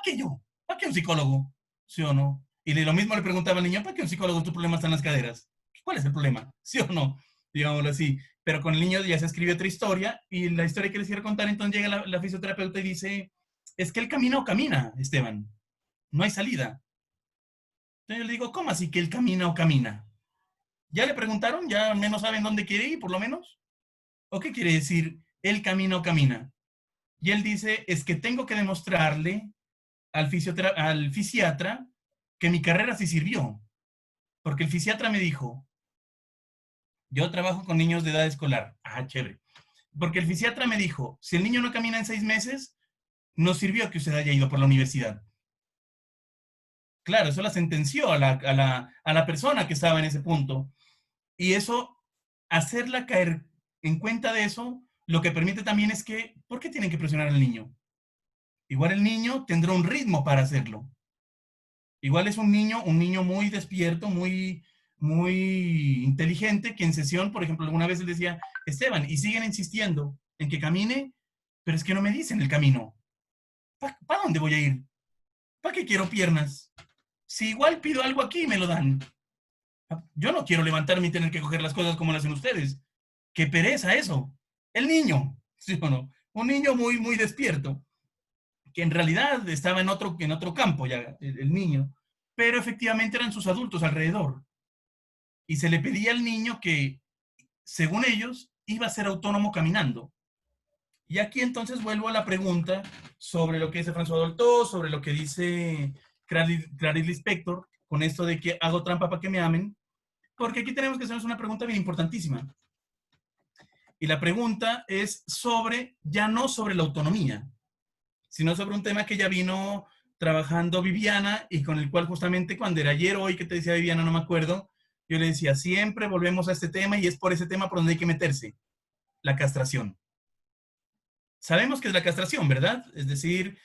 qué yo? ¿Para qué un psicólogo? ¿Sí o no? Y lo mismo le preguntaba al niño, ¿para qué un psicólogo? Tu problema está en las caderas. ¿Cuál es el problema? ¿Sí o no? Digámoslo así. Pero con el niño ya se escribe otra historia, y la historia que les quiero contar, entonces llega la fisioterapeuta y dice, es que él camina o camina, Esteban. No hay salida. Entonces yo le digo, ¿cómo así que él camina o camina? ¿Ya le preguntaron? ¿Ya al menos saben dónde quiere ir, por lo menos? ¿O qué quiere decir él camina o camina? Y él dice, es que tengo que demostrarle al fisiatra que mi carrera sí sirvió. Porque el fisiatra me dijo, yo trabajo con niños de edad escolar. Ah, chévere. Porque el fisiatra me dijo, si el niño no camina en 6 meses, no sirvió que usted haya ido por la universidad. Claro, eso la sentenció a la persona que estaba en ese punto. Y eso, hacerla caer en cuenta de eso, lo que permite también es que, ¿por qué tienen que presionar al niño? Igual el niño tendrá un ritmo para hacerlo. Igual es un niño muy despierto, muy inteligente, que en sesión, por ejemplo, alguna vez él decía, Esteban, y siguen insistiendo en que camine, pero es que no me dicen el camino. ¿Para dónde voy a ir? ¿Para qué quiero piernas? Si igual pido algo aquí y me lo dan. Yo no quiero levantarme y tener que coger las cosas como lo hacen ustedes. ¡Qué pereza eso! El niño, ¿sí o no? Un niño muy, muy despierto, que en realidad estaba en otro campo ya, el niño, pero efectivamente eran sus adultos alrededor. Y se le pedía al niño que, según ellos, iba a ser autónomo caminando. Y aquí entonces vuelvo a la pregunta sobre lo que dice François Dolto, sobre lo que dice Clarice Lispector, con esto de que hago trampa para que me amen, porque aquí tenemos que hacernos una pregunta bien importantísima. Y la pregunta es sobre, ya no sobre la autonomía, sino sobre un tema que ya vino trabajando Viviana y con el cual justamente cuando era ayer o hoy que te decía Viviana, no me acuerdo, yo le decía, siempre volvemos a este tema y es por ese tema por donde hay que meterse, la castración. Sabemos que es la castración, ¿verdad? Es decir,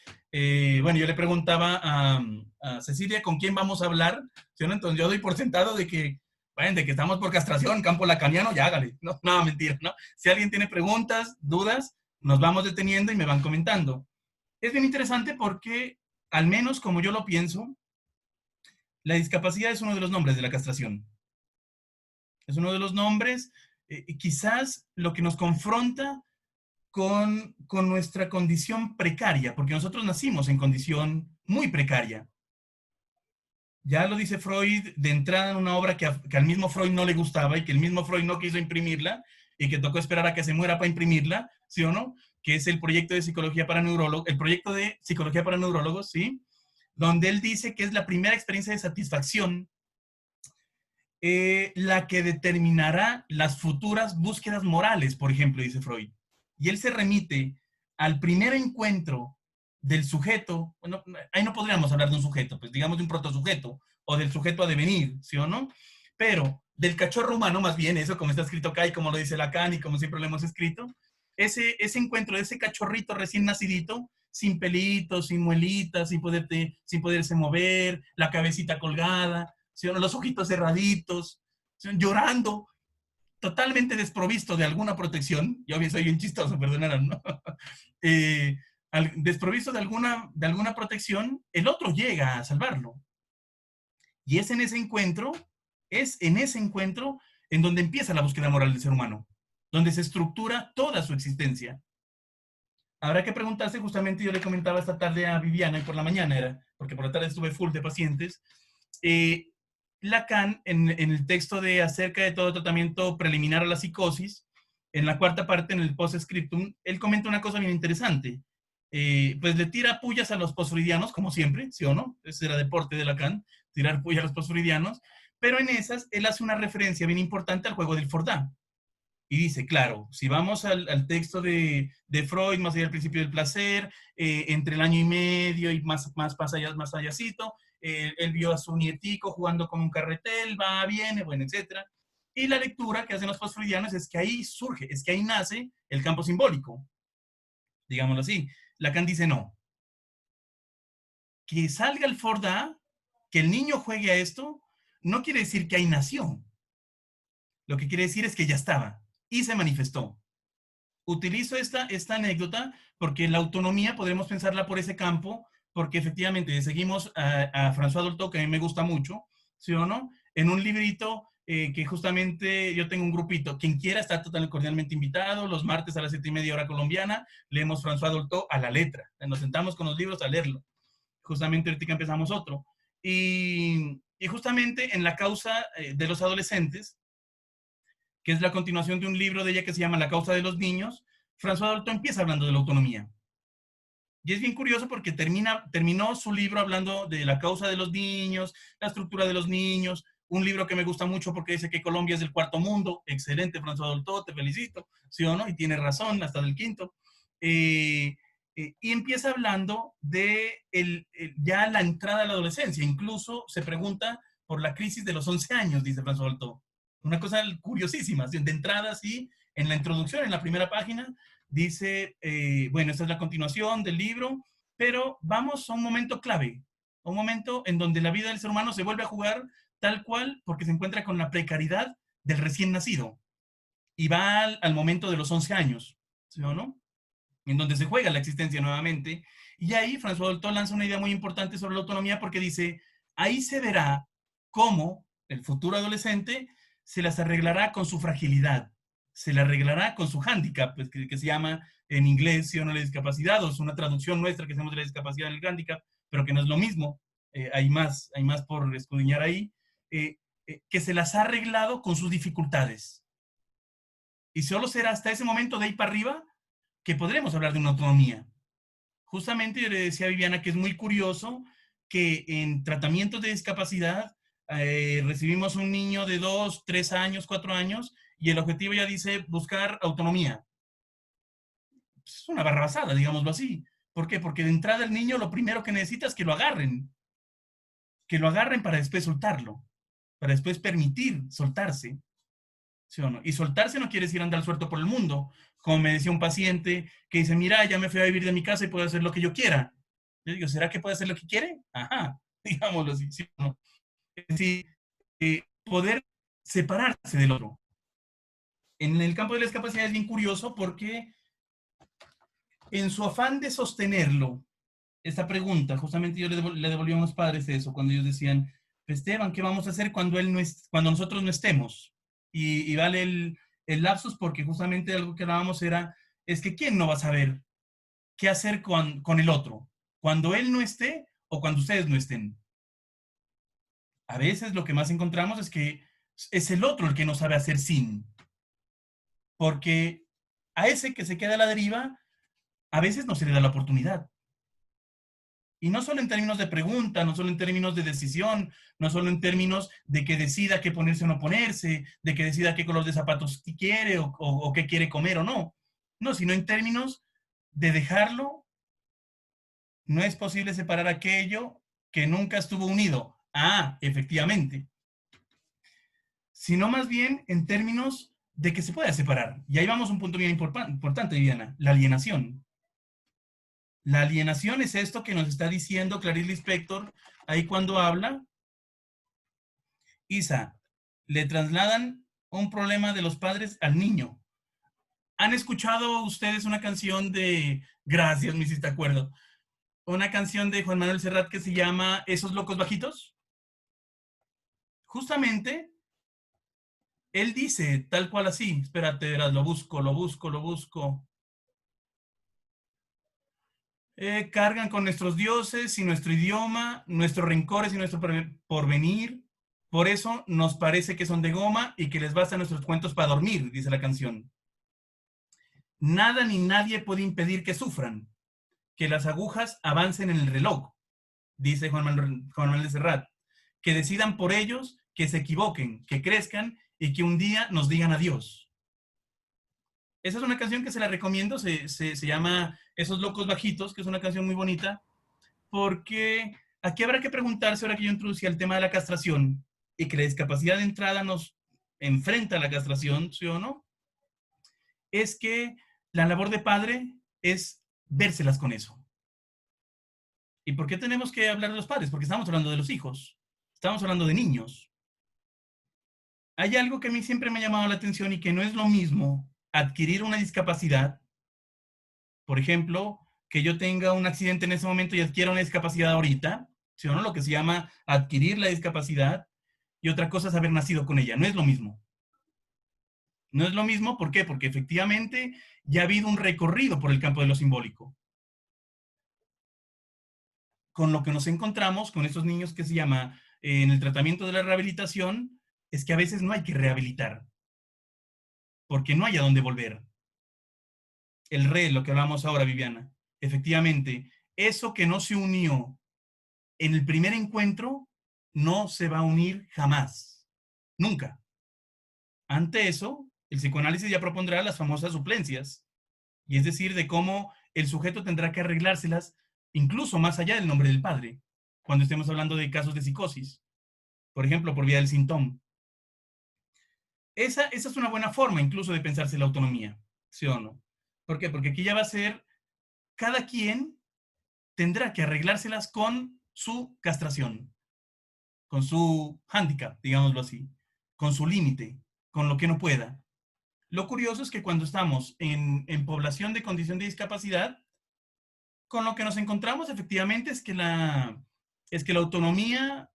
bueno, yo le preguntaba a Cecilia con quién vamos a hablar, ¿sí? Entonces yo doy por sentado de que, bueno, de que estamos por castración, campo lacaniano, ya hágale. No, no, mentira, ¿no? Si alguien tiene preguntas, dudas, nos vamos deteniendo y me van comentando. Es bien interesante porque, al menos como yo lo pienso, la discapacidad es uno de los nombres de la castración. Es uno de los nombres, y quizás lo que nos confronta con nuestra condición precaria, porque nosotros nacimos en condición muy precaria. Ya lo dice Freud de entrada en una obra que al mismo Freud no le gustaba y que el mismo Freud no quiso imprimirla y que tocó esperar a que se muera para imprimirla, ¿sí o no? Que es el proyecto de psicología para neurólogos, el proyecto de psicología para neurólogos, ¿sí? Donde él dice que es la primera experiencia de satisfacción la que determinará las futuras búsquedas morales, por ejemplo, dice Freud. Y él se remite al primer encuentro del sujeto, bueno, ahí no podríamos hablar de un sujeto, pues digamos de un protosujeto, o del sujeto a devenir, ¿sí o no? Pero del cachorro humano, más bien, eso como está escrito acá y como lo dice Lacan y como siempre lo hemos escrito, ese encuentro de ese cachorrito recién nacidito, sin pelitos, sin muelitas, sin poderse mover, la cabecita colgada, ¿sí? Los ojitos cerraditos, ¿sí? Llorando, totalmente desprovisto de alguna protección. Yo soy bien chistoso, perdonarán, ¿no? eh, desprovisto de alguna protección, el otro llega a salvarlo. Y es en ese encuentro en donde empieza la búsqueda moral del ser humano, donde se estructura toda su existencia. Habrá que preguntarse, justamente yo le comentaba esta tarde a Viviana, y por la mañana era, porque por la tarde estuve full de pacientes, Lacan, en el texto de acerca de todo tratamiento preliminar a la psicosis, en la cuarta parte, en el post-scriptum, él comenta una cosa bien interesante. Pues le tira pullas a los posfreudianos, como siempre, ¿sí o no? Ese era deporte de Lacan, tirar pullas a los posfreudianos, pero en esas él hace una referencia bien importante al juego del Fordá. Y dice, claro, si vamos al texto de Freud, más allá del principio del placer, entre el año y medio y más allácito, él vio a su nietico jugando con un carretel, va, viene, bueno, etc. Y la lectura que hacen los postfreudianos es que ahí surge, es que ahí nace el campo simbólico, digámoslo así. Lacan dice no. Que salga el Fordá, que el niño juegue a esto, no quiere decir que ahí nació. Lo que quiere decir es que ya estaba y se manifestó. Utilizo esta anécdota porque la autonomía podremos pensarla por ese campo, porque efectivamente seguimos a François Dolto, que a mí me gusta mucho, ¿sí o no? En un librito que justamente yo tengo un grupito, quien quiera está totalmente cordialmente invitado, los martes a las 7:30 hora colombiana, leemos François Dolto a la letra, nos sentamos con los libros a leerlo. Justamente ahorita empezamos otro. Y justamente en la causa de los adolescentes, que es la continuación de un libro de ella que se llama La causa de los niños, François Dolto empieza hablando de la autonomía. Y es bien curioso porque terminó su libro hablando de la causa de los niños, la estructura de los niños, un libro que me gusta mucho porque dice que Colombia es del cuarto mundo. Excelente, François Dolto, te felicito, ¿sí o no? Y tiene razón, hasta del quinto. Y empieza hablando de ya la entrada a la adolescencia. Incluso se pregunta por la crisis de los 11 años, dice François Dolto. Una cosa curiosísima, de entrada, sí, en la introducción, en la primera página, dice, bueno, esta es la continuación del libro, pero vamos a un momento clave, un momento en donde la vida del ser humano se vuelve a jugar tal cual porque se encuentra con la precariedad del recién nacido y va al momento de los 11 años, ¿sí o no? En donde se juega la existencia nuevamente. Y ahí François Dolto lanza una idea muy importante sobre la autonomía porque dice, ahí se verá cómo el futuro adolescente se las arreglará con su fragilidad, se le arreglará con su hándicap, pues, que se llama en inglés, ¿sí o no?, la discapacidad, o es una traducción nuestra que hacemos de la discapacidad en el hándicap, pero que no es lo mismo, hay más por escudriñar ahí, que se las ha arreglado con sus dificultades. Y solo será hasta ese momento, de ahí para arriba, que podremos hablar de una autonomía. Justamente yo le decía a Viviana que es muy curioso que en tratamientos de discapacidad recibimos un niño de 2, 3 años, 4 años, y el objetivo ya dice buscar autonomía. Es una barrabasada, digámoslo así. ¿Por qué? Porque de entrada el niño lo primero que necesita es que lo agarren para después soltarlo, para después permitir soltarse. ¿Sí o no? Y soltarse no quiere decir andar suelto por el mundo. Como me decía un paciente que dice, mira, ya me fui a vivir de mi casa y puedo hacer lo que yo quiera. Yo digo, ¿será que puede hacer lo que quiere? Ajá, digámoslo así. ¿Sí o no? Es decir, poder separarse del otro. En el campo de la discapacidad es bien curioso porque en su afán de sostenerlo, esta pregunta, justamente yo le devolví a unos padres eso, cuando ellos decían, Esteban, ¿qué vamos a hacer cuando, cuando nosotros no estemos? Y vale el lapsus porque justamente algo que hablábamos era, es que ¿quién no va a saber qué hacer con el otro? Cuando él no esté o cuando ustedes no estén. A veces lo que más encontramos es que es el otro el que no sabe hacer sin. Porque a ese que se queda a la deriva, a veces no se le da la oportunidad. Y no solo en términos de pregunta, no solo en términos de decisión, no solo en términos de que decida qué ponerse o no ponerse, de que decida qué color de zapatos quiere o qué quiere comer o no. No, sino en términos de dejarlo, no es posible separar aquello que nunca estuvo unido. Ah, efectivamente. Sino más bien en términos de que se pueda separar. Y ahí vamos a un punto bien importante, Viviana, la alienación. La alienación es esto que nos está diciendo Clarice Lispector ahí cuando habla. Isa, le trasladan un problema de los padres al niño. ¿Han escuchado ustedes una canción de, gracias, me hiciste acuerdo, una canción de Juan Manuel Serrat que se llama Esos locos bajitos? Justamente, él dice tal cual así, espérate, verás, lo busco, lo busco, lo busco. Cargan con nuestros dioses y nuestro idioma, nuestros rencores y nuestro porvenir. Por eso nos parece que son de goma y que les bastan nuestros cuentos para dormir, dice la canción. Nada ni nadie puede impedir que sufran, que las agujas avancen en el reloj, dice Juan Manuel de Serrat. Que decidan por ellos, que se equivoquen, que crezcan y que un día nos digan adiós. Esa es una canción que se la recomiendo, se llama Esos locos bajitos, que es una canción muy bonita, porque aquí habrá que preguntarse, ahora que yo introducía el tema de la castración, y que la discapacidad de entrada nos enfrenta a la castración, ¿sí o no? Es que la labor de padre es vérselas con eso. ¿Y por qué tenemos que hablar de los padres? Porque estamos hablando de los hijos, estamos hablando de niños. Hay algo que a mí siempre me ha llamado la atención y que no es lo mismo adquirir una discapacidad, por ejemplo, que yo tenga un accidente en ese momento y adquiera una discapacidad ahorita, ¿sí o no? Lo que se llama adquirir la discapacidad, y otra cosa es haber nacido con ella. No es lo mismo. No es lo mismo, ¿por qué? Porque efectivamente ya ha habido un recorrido por el campo de lo simbólico. Con lo que nos encontramos con estos niños que se llama en el tratamiento de la rehabilitación, es que a veces no hay que rehabilitar, porque no hay a dónde volver. Lo que hablamos ahora, Viviana, efectivamente, eso que no se unió en el primer encuentro, no se va a unir jamás, nunca. Ante eso, el psicoanálisis ya propondrá las famosas suplencias, y es decir, de cómo el sujeto tendrá que arreglárselas incluso más allá del nombre del padre, cuando estemos hablando de casos de psicosis, por ejemplo, por vía del síntoma. Esa es una buena forma incluso de pensarse la autonomía, ¿sí o no? ¿Por qué? Porque aquí ya va a ser, cada quien tendrá que arreglárselas con su castración, con su hándicap, digámoslo así, con su límite, con lo que no pueda. Lo curioso es que cuando estamos en población de condición de discapacidad, con lo que nos encontramos efectivamente es que la autonomía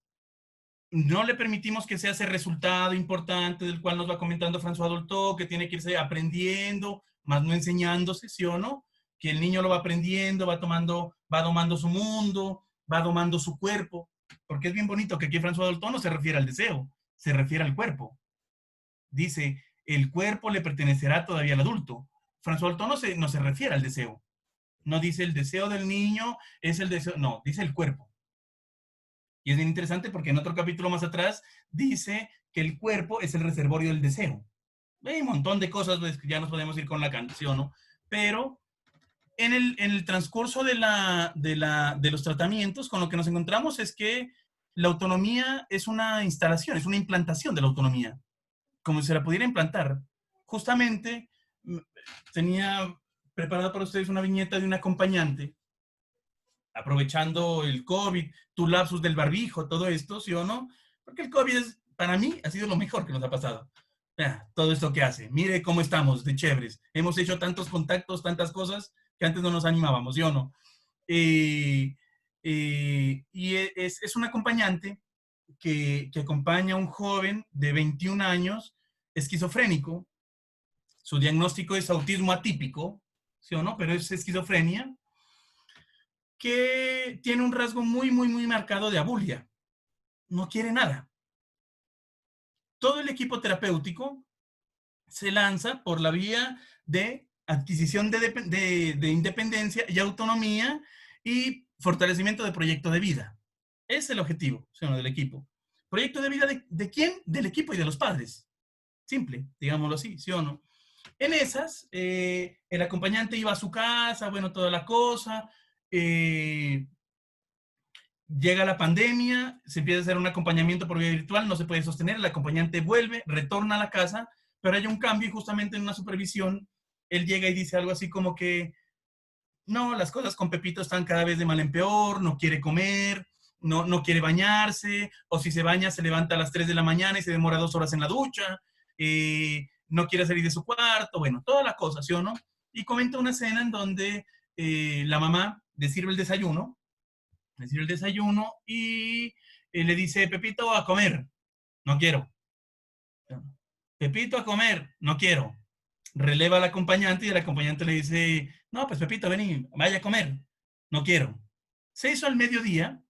no le permitimos que sea ese resultado importante del cual nos va comentando François Dolto, que tiene que irse aprendiendo, más no enseñándose, ¿sí o no? Que el niño lo va aprendiendo, va domando su mundo, va domando su cuerpo, porque es bien bonito que aquí François Dolto no se refiere al deseo, se refiere al cuerpo. Dice, el cuerpo le pertenecerá todavía al adulto. François Dolto no se refiere al deseo. No dice el deseo del niño, es el deseo, no, dice el cuerpo. Y es bien interesante porque en otro capítulo más atrás dice que el cuerpo es el reservorio del deseo. Hay un montón de cosas, pues, que ya nos podemos ir con la canción, ¿no? Pero en el transcurso de los tratamientos, con lo que nos encontramos es que la autonomía es una instalación, es una implantación de la autonomía, como si se la pudiera implantar. Justamente tenía preparada para ustedes una viñeta de un acompañante, aprovechando el COVID, tu lapsus del barbijo, todo esto, ¿sí o no? Porque el COVID para mí ha sido lo mejor que nos ha pasado. Todo esto que hace. Mire cómo estamos de chéveres. Hemos hecho tantos contactos, tantas cosas que antes no nos animábamos, ¿sí o no? Y es un acompañante que acompaña a un joven de 21 años, esquizofrénico. Su diagnóstico es autismo atípico, ¿sí o no? Pero es esquizofrenia, que tiene un rasgo muy, muy, muy marcado de abulia. No quiere nada. Todo el equipo terapéutico se lanza por la vía de adquisición de independencia y autonomía y fortalecimiento de proyecto de vida. Es el objetivo, ¿sí o no?, del equipo. ¿Proyecto de vida de quién? Del equipo y de los padres. Simple, digámoslo así, ¿sí o no? En esas, el acompañante iba a su casa, bueno, toda la cosa. Llega la pandemia, se empieza a hacer un acompañamiento por vía virtual, no se puede sostener, el acompañante vuelve, retorna a la casa, pero hay un cambio y justamente en una supervisión, él llega y dice algo así como que, no, las cosas con Pepito están cada vez de mal en peor, no quiere comer, no quiere bañarse, o si se baña se levanta a las 3 de la mañana y se demora 2 horas en la ducha, no quiere salir de su cuarto, bueno, toda la cosa, ¿sí o no? Y comenta una escena en donde la mamá le sirve el desayuno, y le dice, Pepito, a comer, no quiero. Pepito, a comer, no quiero. Releva al acompañante y el acompañante le dice, no, pues Pepito, vení, vaya a comer, no quiero. Se hizo al mediodía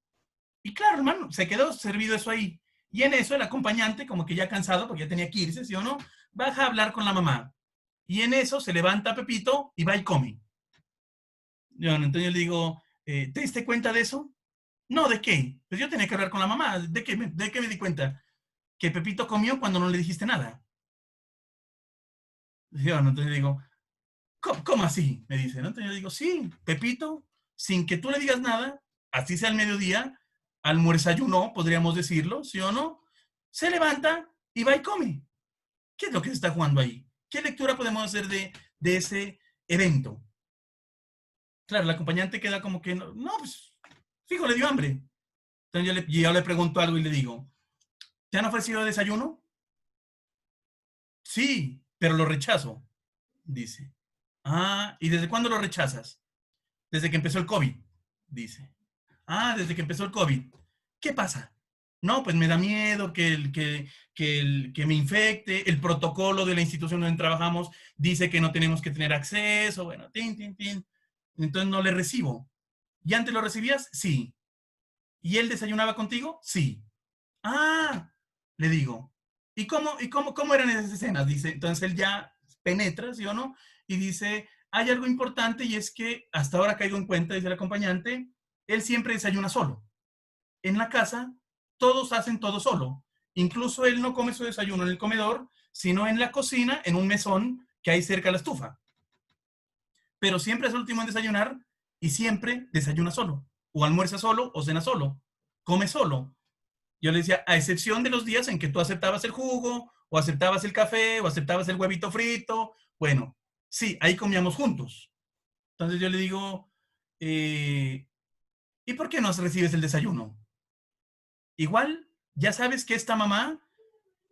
y claro, hermano, se quedó servido eso ahí. Y en eso el acompañante, como que ya cansado, porque ya tenía que irse, ¿sí o no? Baja a hablar con la mamá. Y en eso se levanta Pepito y va y come. Entonces yo le digo, ¿te diste cuenta de eso? No, ¿de qué? Pues yo tenía que hablar con la mamá. ¿De qué me di cuenta? Que Pepito comió cuando no le dijiste nada. Entonces digo, ¿cómo así? Me dice, ¿no? Entonces yo digo, sí, Pepito, sin que tú le digas nada, así sea al mediodía, almuerzayunó, podríamos decirlo, ¿sí o no? Se levanta y va y come. ¿Qué es lo que se está jugando ahí? ¿Qué lectura podemos hacer de ese evento? Claro, el acompañante queda como que, no, pues, fijo, le dio hambre. Entonces yo le pregunto algo y le digo, ¿te han ofrecido desayuno? Sí, pero lo rechazo, dice. Ah, ¿y desde cuándo lo rechazas? Desde que empezó el COVID, dice. Ah, desde que empezó el COVID. ¿Qué pasa? No, pues me da miedo que me infecte. El protocolo de la institución donde trabajamos dice que no tenemos que tener acceso. Bueno, tin, tin, tin. Entonces no le recibo. ¿Y antes lo recibías? Sí. ¿Y él desayunaba contigo? Sí. Ah, le digo. ¿Y cómo eran esas escenas? Dice, entonces él ya penetra, ¿sí o no? Y dice, hay algo importante y es que hasta ahora caigo en cuenta, dice el acompañante, él siempre desayuna solo. En la casa, todos hacen todo solo. Incluso él no come su desayuno en el comedor, sino en la cocina, en un mesón que hay cerca de la estufa. Pero siempre es el último en desayunar y siempre desayuna solo. O almuerza solo o cena solo. Come solo. Yo le decía, a excepción de los días en que tú aceptabas el jugo, o aceptabas el café, o aceptabas el huevito frito, bueno, sí, ahí comíamos juntos. Entonces yo le digo, ¿y por qué no recibes el desayuno? Igual, ya sabes que esta mamá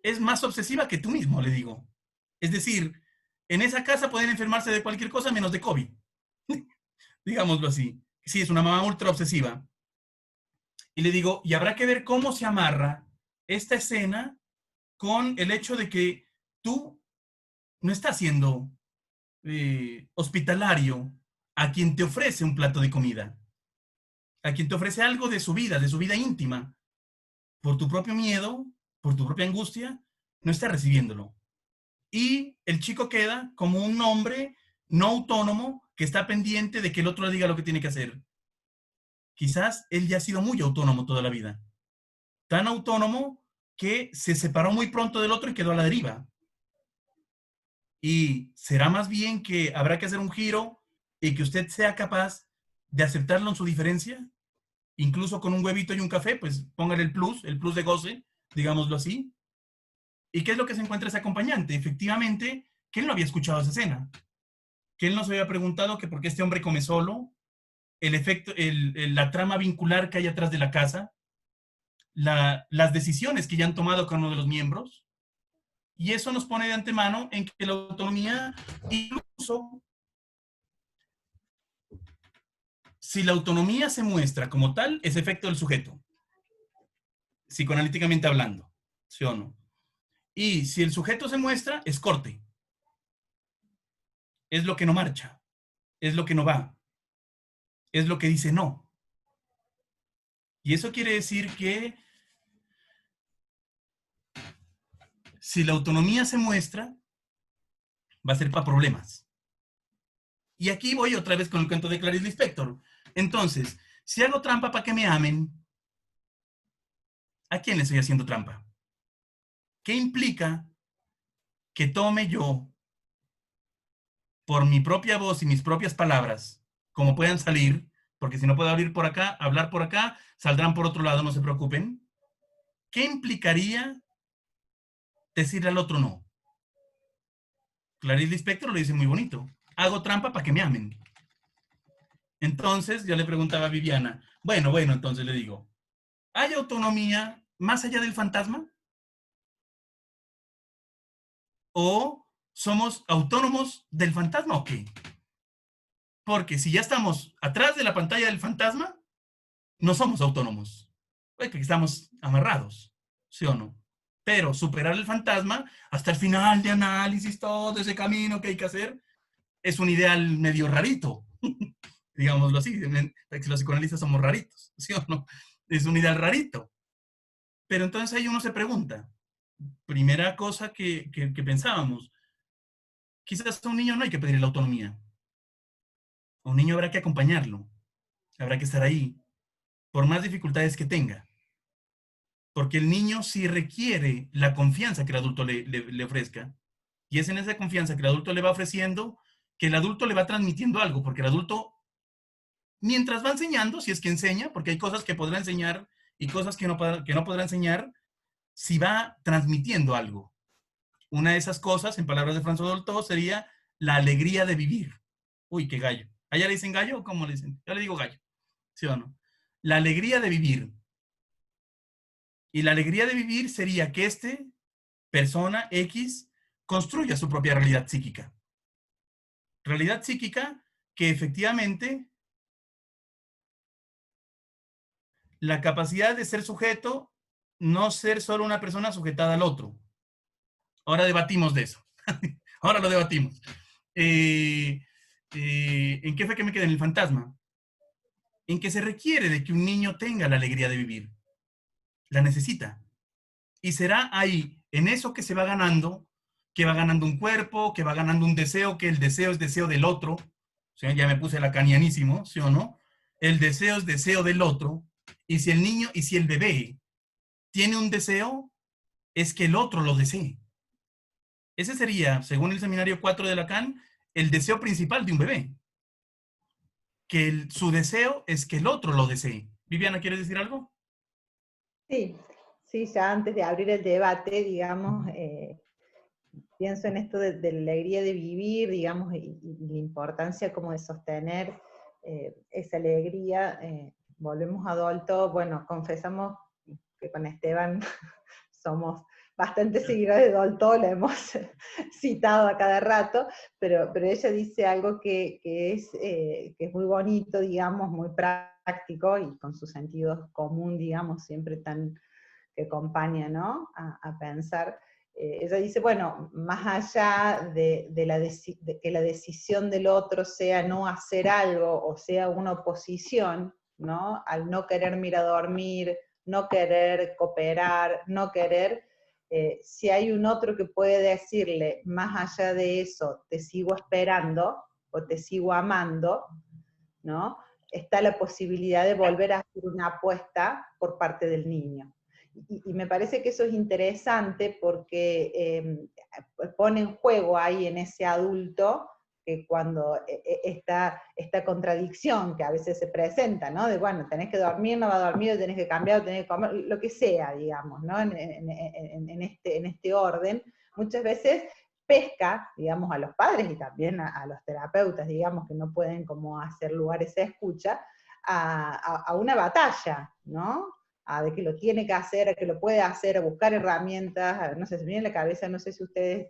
es más obsesiva que tú mismo, le digo. Es decir, en esa casa pueden enfermarse de cualquier cosa menos de COVID. Digámoslo así. Sí, es una mamá ultra obsesiva. Y le digo, y habrá que ver cómo se amarra esta escena con el hecho de que tú no estás siendo hospitalario a quien te ofrece un plato de comida, a quien te ofrece algo de su vida íntima. Por tu propio miedo, por tu propia angustia, no está recibiéndolo. Y el chico queda como un hombre no autónomo que está pendiente de que el otro le diga lo que tiene que hacer. Quizás él ya ha sido muy autónomo toda la vida. Tan autónomo que se separó muy pronto del otro y quedó a la deriva. Y será más bien que habrá que hacer un giro y que usted sea capaz de aceptarlo en su diferencia, incluso con un huevito y un café, pues póngale el plus de goce, digámoslo así. ¿Y qué es lo que se encuentra ese acompañante? Efectivamente, que él no había escuchado esa escena, que él no se había preguntado que por qué este hombre come solo, el efecto, la trama vincular que hay atrás de la casa, las decisiones que ya han tomado cada uno de los miembros, y eso nos pone de antemano en que la autonomía, incluso si la autonomía se muestra como tal, es efecto del sujeto, psicoanalíticamente hablando, ¿sí o no? Y si el sujeto se muestra, es corte, es lo que no marcha, es lo que no va, es lo que dice no. Y eso quiere decir que si la autonomía se muestra, va a ser para problemas. Y aquí voy otra vez con el cuento de Clarice Lispector. Entonces, si hago trampa para que me amen, ¿a quién le estoy haciendo trampa? ¿Qué implica que tome yo, por mi propia voz y mis propias palabras, como puedan salir, porque si no puedo hablar por acá, saldrán por otro lado, no se preocupen? ¿Qué implicaría decirle al otro no? Clarice Lispector lo dice muy bonito. Hago trampa para que me amen. Entonces yo le preguntaba a Viviana, bueno, entonces le digo, ¿hay autonomía más allá del fantasma? ¿O somos autónomos del fantasma o qué? Porque si ya estamos atrás de la pantalla del fantasma, no somos autónomos. Porque estamos amarrados, ¿sí o no? Pero superar el fantasma hasta el final de análisis, todo ese camino que hay que hacer, es un ideal medio rarito, digámoslo así. Los psicoanalistas somos raritos, ¿sí o no? Es un ideal rarito. Pero entonces ahí uno se pregunta, primera cosa que pensábamos, quizás a un niño no hay que pedirle la autonomía. A un niño habrá que acompañarlo, habrá que estar ahí, por más dificultades que tenga. Porque el niño sí requiere la confianza que el adulto le ofrezca. Y es en esa confianza que el adulto le va ofreciendo que el adulto le va transmitiendo algo, porque el adulto, mientras va enseñando, si es que enseña, porque hay cosas que podrá enseñar y cosas que no podrá enseñar, si va transmitiendo algo. Una de esas cosas, en palabras de François Dolto, sería la alegría de vivir. Uy, qué gallo. ¿Allá le dicen gallo o cómo le dicen? Yo le digo gallo, ¿sí o no? La alegría de vivir. Y la alegría de vivir sería que persona X, construya su propia realidad psíquica. Realidad psíquica que efectivamente la capacidad de ser sujeto, no ser solo una persona sujetada al otro. Ahora debatimos de eso. Ahora lo debatimos. ¿En qué fue que me quedé? En el fantasma. En que se requiere de que un niño tenga la alegría de vivir. La necesita. Y será ahí, en eso que se va ganando, que va ganando un cuerpo, que va ganando un deseo, que el deseo es deseo del otro. O sea, ya me puse lacanianísimo, ¿sí o no? El deseo es deseo del otro. Y si el niño, y si el bebé tiene un deseo, es que el otro lo desee. Ese sería, según el seminario 4 de Lacan, el deseo principal de un bebé. Que su deseo es que el otro lo desee. Viviana, ¿quieres decir algo? Sí, sí, ya antes de abrir el debate, digamos, pienso en esto de la alegría de vivir, digamos, y la importancia como de sostener esa alegría. Volvemos a Dolto, bueno, confesamos que con Esteban somos bastante seguidores de Dolto, la hemos citado a cada rato, pero ella dice algo que es muy bonito, digamos, muy práctico, y con su sentido común, digamos, siempre tan que acompaña, ¿no?, a pensar. Ella dice, bueno, más allá de que la decisión del otro sea no hacer algo, o sea una oposición, ¿no?, al no querer ir a dormir, no querer cooperar, no querer, si hay un otro que puede decirle, más allá de eso, te sigo esperando, o te sigo amando, ¿no? Está la posibilidad de volver a hacer una apuesta por parte del niño. Y me parece que eso es interesante porque pone en juego ahí en ese adulto que cuando esta contradicción que a veces se presenta, ¿no? De, bueno, tenés que dormir, no va a dormir, tenés que cambiar, tenés que comer, lo que sea, digamos, ¿no? En este orden, muchas veces pesca, digamos, a los padres y también a los terapeutas, digamos, que no pueden como hacer lugar esa escucha, a una batalla, ¿no? De que lo tiene que hacer, a que lo puede hacer, a buscar herramientas, no sé, se me viene en la cabeza, no sé si ustedes...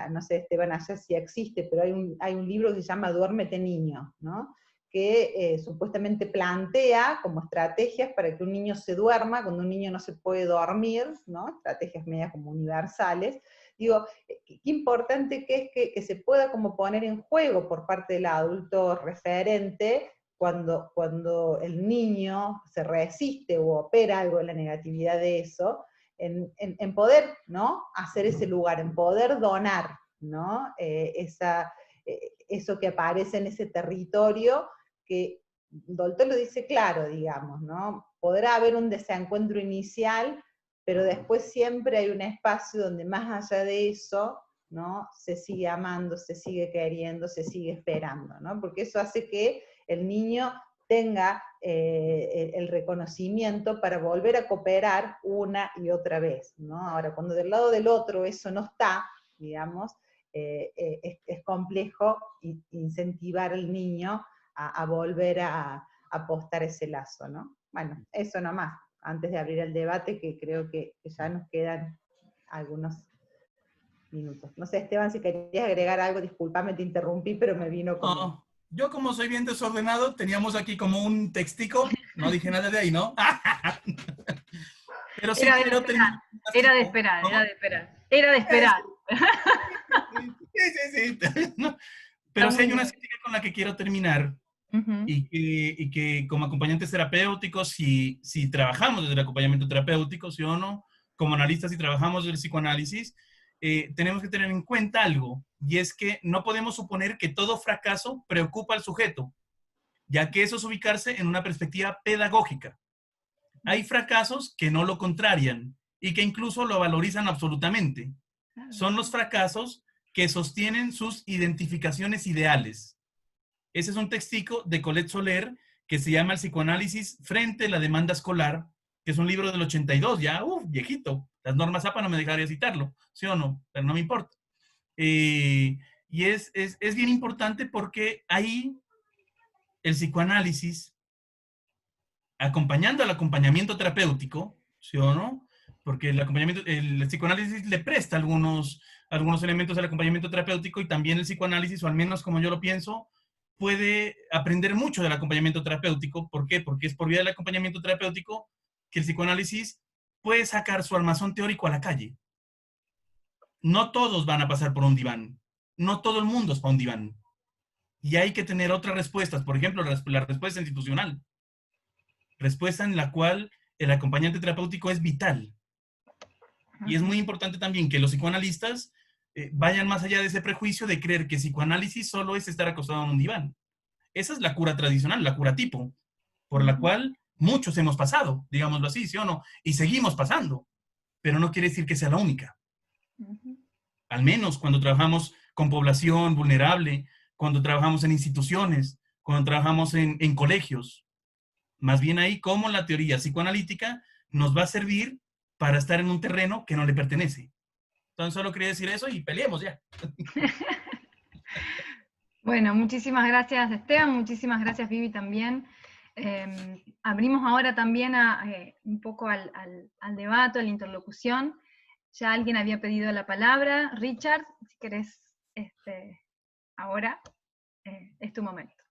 no sé, Esteban, allá si existe, pero hay un libro que se llama Duérmete Niño, ¿no? Que supuestamente plantea como estrategias para que un niño se duerma, cuando un niño no se puede dormir, ¿no? Estrategias medias como universales. Digo, qué importante que es que se pueda como poner en juego por parte del adulto referente cuando el niño se resiste o opera algo en la negatividad de eso, en poder, ¿no? Hacer ese lugar, en poder donar, ¿no? Eso que aparece en ese territorio que Dolto lo dice claro, digamos, ¿no? Podrá haber un desencuentro inicial, pero después siempre hay un espacio donde más allá de eso, ¿no? Se sigue amando, se sigue queriendo, se sigue esperando, ¿no? Porque eso hace que el niño tenga el reconocimiento para volver a cooperar una y otra vez, ¿no? Ahora, cuando del lado del otro eso no está, digamos, es complejo incentivar al niño a volver a apostar ese lazo, ¿no? Bueno, eso nomás, antes de abrir el debate, que creo que ya nos quedan algunos minutos. No sé, Esteban, si querías agregar algo, discúlpame, te interrumpí, pero me vino como... No, yo como soy bien desordenado, teníamos aquí como un textico, no dije nada de ahí, ¿no? Pero sí Era de quiero esperar, terminar un era de pedacito. esperar, era ¿Cómo? de esperar. Era de esperar. Sí. No, Está pero sí muy hay una bien. crítica con la que quiero terminar Ujú. y que como acompañantes terapéuticos, si trabajamos desde el acompañamiento terapéutico, sí o no, como analistas si trabajamos desde el psicoanálisis, tenemos que tener en cuenta algo, y es que no podemos suponer que todo fracaso preocupa al sujeto, ya que eso es ubicarse en una perspectiva pedagógica. Hay fracasos que no lo contrarian y que incluso lo valorizan absolutamente. Son los fracasos que sostienen sus identificaciones ideales. Ese es un textico de Colette Soler que se llama El psicoanálisis frente a la demanda escolar, que es un libro del 82, ya, viejito. Las normas APA no me dejaría citarlo, ¿sí o no? Pero no me importa. Y es bien importante porque ahí el psicoanálisis, acompañando al acompañamiento terapéutico, ¿sí o no? Porque el psicoanálisis le presta algunos elementos al acompañamiento terapéutico, y también el psicoanálisis, o al menos como yo lo pienso, puede aprender mucho del acompañamiento terapéutico. ¿Por qué? Porque es por vía del acompañamiento terapéutico que el psicoanálisis puede sacar su armazón teórico a la calle. No todos van a pasar por un diván. No todo el mundo es para un diván. Y hay que tener otras respuestas. Por ejemplo, la respuesta institucional. Respuesta en la cual el acompañante terapéutico es vital. Y es muy importante también que los psicoanalistas vayan más allá de ese prejuicio de creer que psicoanálisis solo es estar acostado en un diván. Esa es la cura tradicional, la cura tipo, por la cual muchos hemos pasado, digámoslo así, ¿sí o no? Y seguimos pasando, pero no quiere decir que sea la única. Al menos cuando trabajamos con población vulnerable, cuando trabajamos en instituciones, cuando trabajamos en colegios. Más bien ahí cómo la teoría psicoanalítica nos va a servir para estar en un terreno que no le pertenece. Entonces solo quería decir eso y peleemos ya. Bueno, muchísimas gracias Esteban, muchísimas gracias Vivi también. Abrimos ahora también un poco al debate, a la interlocución. Ya alguien había pedido la palabra. Richard, si querés, ahora es tu momento.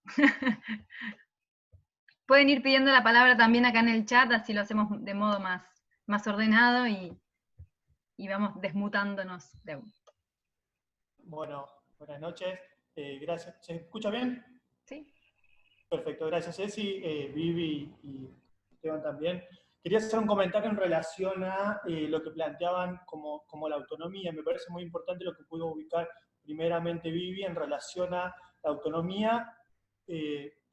Pueden ir pidiendo la palabra también acá en el chat, así lo hacemos de modo más ordenado y vamos desmutándonos de uno. Bueno, buenas noches. Gracias. ¿Se escucha bien? ¿Sí? Perfecto, gracias Ceci, Vivi y Esteban también. Quería hacer un comentario en relación a lo que planteaban como la autonomía. Me parece muy importante lo que pudo ubicar primeramente Vivi en relación a la autonomía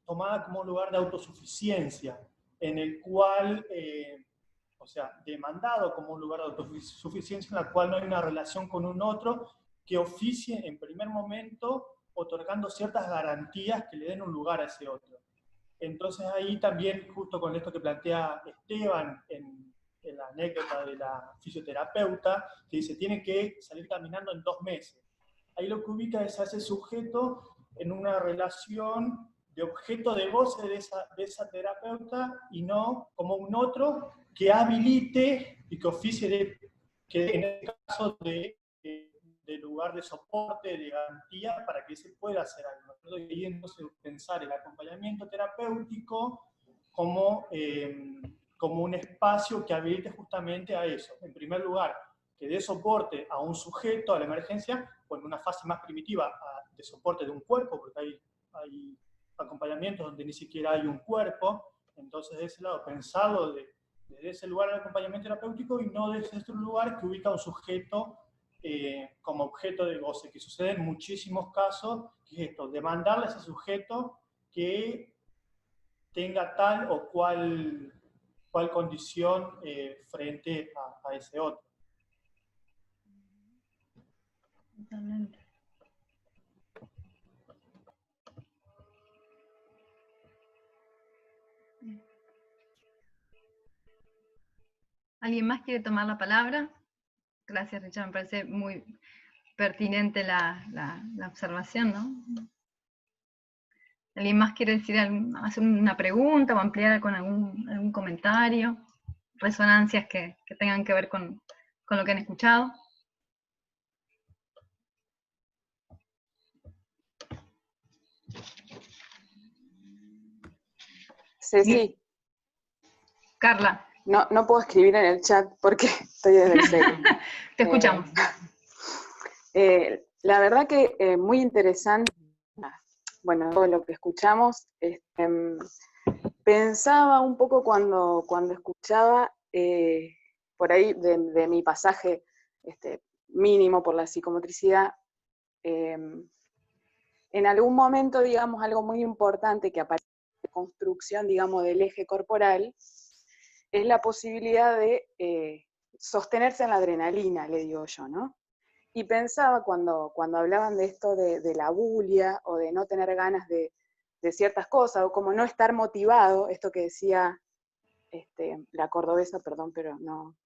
tomada como un lugar de autosuficiencia, en el cual, o sea, demandado como un lugar de autosuficiencia en la cual no hay una relación con un otro que oficie en primer momento otorgando ciertas garantías que le den un lugar a ese otro. Entonces ahí también, justo con esto que plantea Esteban en la anécdota de la fisioterapeuta, que dice, tiene que salir caminando en 2 meses. Ahí lo que ubica es a ese sujeto en una relación de objeto de goce de esa terapeuta y no como un otro que habilite y que oficie que en el caso de lugar de soporte, de garantía, para que se pueda hacer algo. Y entonces pensar el acompañamiento terapéutico como, como un espacio que habilite justamente a eso. En primer lugar, que dé soporte a un sujeto a la emergencia, o en una fase más primitiva de soporte de un cuerpo, porque hay acompañamientos donde ni siquiera hay un cuerpo. Entonces, de ese lado, pensarlo desde ese lugar del acompañamiento terapéutico y no desde otro lugar que ubica a un sujeto como objeto de goce, que sucede en muchísimos casos, que es esto, demandarle a ese sujeto que tenga tal o cual condición frente a ese otro. Totalmente. ¿Alguien más quiere tomar la palabra? Gracias, Richard, me parece muy pertinente la observación, ¿no? ¿Alguien más quiere decir hacer una pregunta o ampliar con algún comentario? Resonancias que tengan que ver con lo que han escuchado. Sí. Carla. No puedo escribir en el chat porque estoy desde el celu. Te escuchamos. La verdad que muy interesante, bueno, todo lo que escuchamos. Pensaba un poco cuando escuchaba por ahí de mi pasaje mínimo por la psicomotricidad, en algún momento, digamos, algo muy importante que aparece en la construcción, digamos, del eje corporal, es la posibilidad de sostenerse en la adrenalina, le digo yo, ¿no? Y pensaba cuando hablaban de esto de la bulia, o de no tener ganas de ciertas cosas, o como no estar motivado, esto que decía la cordobesa, perdón, pero no.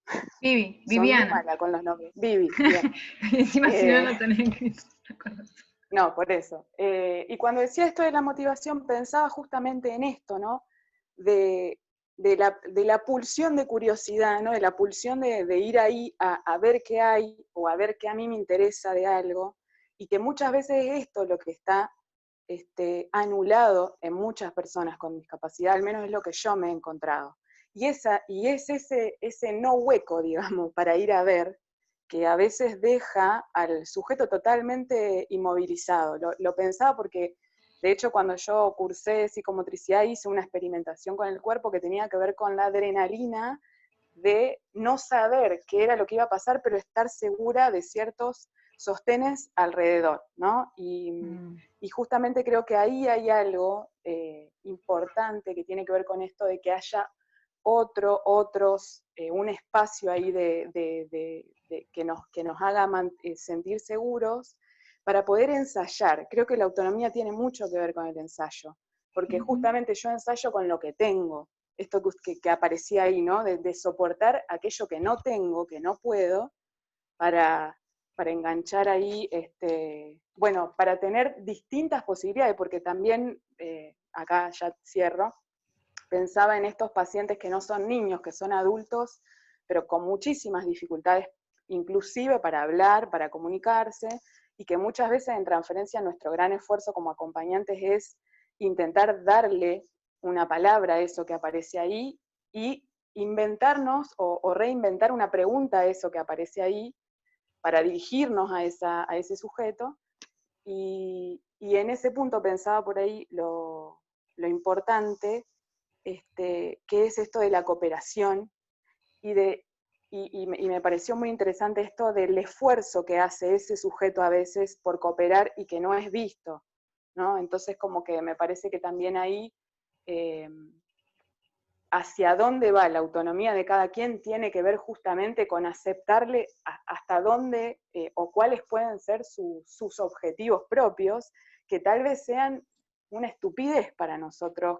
Vivi, Son Viviana. muy mala con los nombres. Vivi, bien. Encima si no lo tenés que recordar. No, por eso. Y cuando decía esto de la motivación, pensaba justamente en esto, ¿no? De la pulsión de curiosidad, ¿no? De la pulsión de ir ahí a ver qué hay, o a ver qué a mí me interesa de algo, y que muchas veces es esto lo que está anulado en muchas personas con discapacidad, al menos es lo que yo me he encontrado. Y es ese no hueco, digamos, para ir a ver, que a veces deja al sujeto totalmente inmovilizado. Lo pensaba porque, de hecho, cuando yo cursé psicomotricidad hice una experimentación con el cuerpo que tenía que ver con la adrenalina de no saber qué era lo que iba a pasar, pero estar segura de ciertos sostenes alrededor, ¿no? Y justamente creo que ahí hay algo importante que tiene que ver con esto de que haya otros, un espacio ahí que nos haga sentir seguros para poder ensayar. Creo que la autonomía tiene mucho que ver con el ensayo, porque justamente yo ensayo con lo que tengo, esto que aparecía ahí, ¿no? De soportar aquello que no tengo, que no puedo, para enganchar ahí, bueno, para tener distintas posibilidades, porque también, acá ya cierro, pensaba en estos pacientes que no son niños, que son adultos, pero con muchísimas dificultades, inclusive para hablar, para comunicarse, y que muchas veces en transferencia nuestro gran esfuerzo como acompañantes es intentar darle una palabra a eso que aparece ahí, y inventarnos o reinventar una pregunta a eso que aparece ahí, para dirigirnos a ese sujeto, y en ese punto pensaba por ahí lo importante, que es esto de la cooperación, y me pareció muy interesante esto del esfuerzo que hace ese sujeto a veces por cooperar y que no es visto. ¿no? Entonces como que me parece que también ahí hacia dónde va la autonomía de cada quien tiene que ver justamente con aceptarle hasta dónde o cuáles pueden ser sus objetivos propios, que tal vez sean una estupidez para nosotros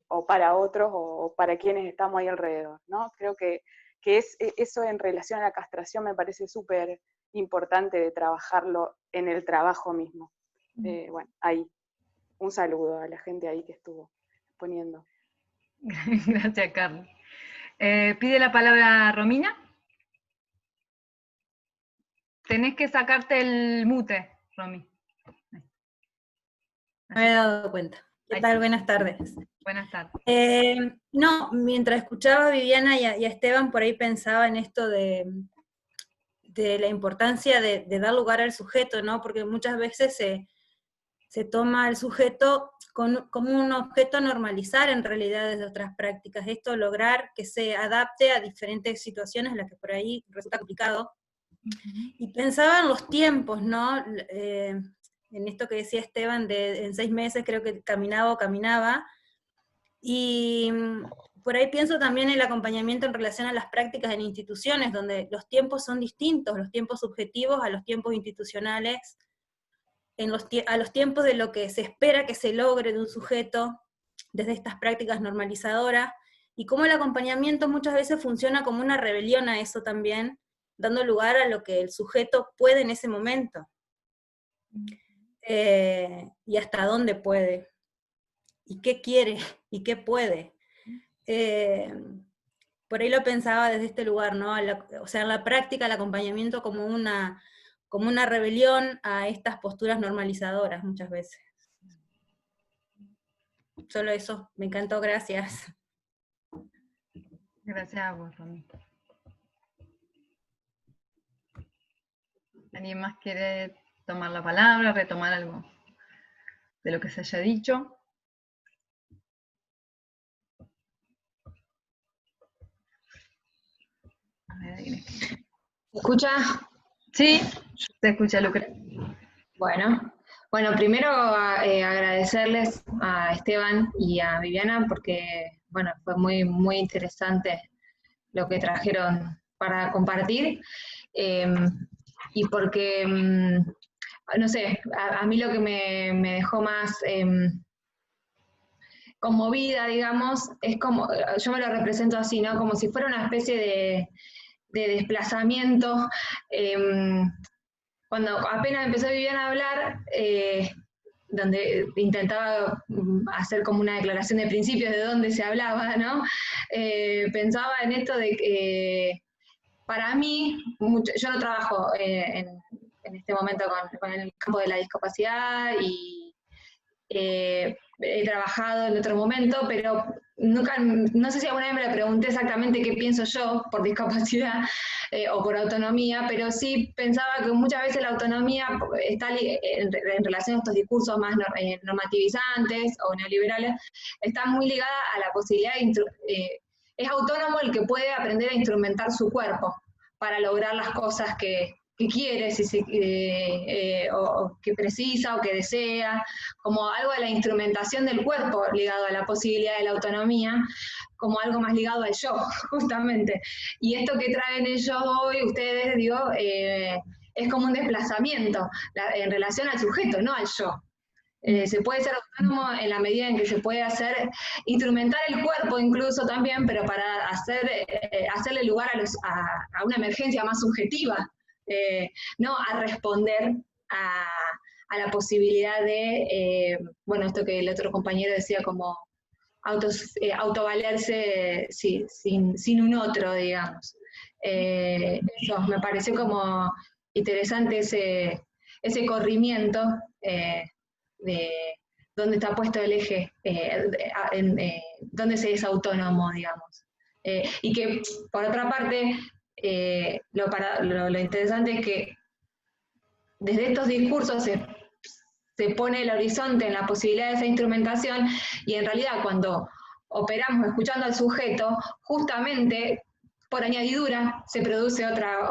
o para otros o para quienes estamos ahí alrededor, ¿no? Creo que eso en relación a la castración me parece súper importante de trabajarlo en el trabajo mismo. Bueno, ahí, un saludo a la gente ahí que estuvo poniendo. Gracias, Carlos. Pide la palabra Romina. Tenés que sacarte el mute, Romy. Me había dado cuenta. ¿Qué tal? Buenas tardes. Buenas tardes. No, mientras escuchaba a Viviana y a Esteban, por ahí pensaba en esto de la importancia de dar lugar al sujeto, ¿no? Porque muchas veces se toma al sujeto como un objeto a normalizar en realidad desde otras prácticas. Esto, lograr que se adapte a diferentes situaciones en las que por ahí resulta complicado. Y pensaba en los tiempos, ¿no? En esto que decía Esteban, en 6 meses creo que caminaba, y por ahí pienso también en el acompañamiento en relación a las prácticas en instituciones, donde los tiempos son distintos, los tiempos subjetivos a los tiempos institucionales, a los tiempos de lo que se espera que se logre de un sujeto desde estas prácticas normalizadoras, y cómo el acompañamiento muchas veces funciona como una rebelión a eso también, dando lugar a lo que el sujeto puede en ese momento, y hasta dónde puede, y qué quiere, y qué puede. Por ahí lo pensaba desde este lugar, ¿no? O sea, en la práctica el acompañamiento como una rebelión a estas posturas normalizadoras muchas veces. Solo eso, me encantó, gracias. Gracias a vos, Romy. ¿Alguien más quiere tomar la palabra, retomar algo de lo que se haya dicho? A ver, ¿alguien ¿Escucha? Sí, se escucha, Lucre. Bueno, primero agradecerles a Esteban y a Viviana porque, bueno, fue muy, muy interesante lo que trajeron para compartir, y porque, no sé, a mí lo que me dejó más conmovida, digamos, es como, yo me lo represento así, ¿no? Como si fuera una especie de desplazamiento. Cuando apenas empezó Viviana a hablar, donde intentaba hacer como una declaración de principios de dónde se hablaba, ¿no? Pensaba en esto de que para mí, yo no trabajo en este momento con el campo de la discapacidad y he trabajado en otro momento, pero nunca, no sé si alguna vez me lo pregunté exactamente qué pienso yo por discapacidad o por autonomía, pero sí pensaba que muchas veces la autonomía está en relación a estos discursos más normativizantes o neoliberales, está muy ligada a la posibilidad de es autónomo el que puede aprender a instrumentar su cuerpo para lograr las cosas que quiere, o que precisa o que desea, como algo de la instrumentación del cuerpo ligado a la posibilidad de la autonomía, como algo más ligado al yo, justamente. Y esto que traen ellos hoy, ustedes, digo, es como un desplazamiento en relación al sujeto, no al yo. Se puede ser autónomo en la medida en que se puede instrumentar el cuerpo incluso también, pero para hacerle lugar a una emergencia más subjetiva, no a responder a la posibilidad de, bueno, esto que el otro compañero decía, como autovalerse sin un otro, digamos. Eso, me pareció como interesante ese corrimiento de dónde está puesto el eje, dónde se es autónomo, digamos. Y que, por otra parte, lo interesante es que desde estos discursos se pone el horizonte en la posibilidad de esa instrumentación, y en realidad cuando operamos escuchando al sujeto, justamente por añadidura se produce otra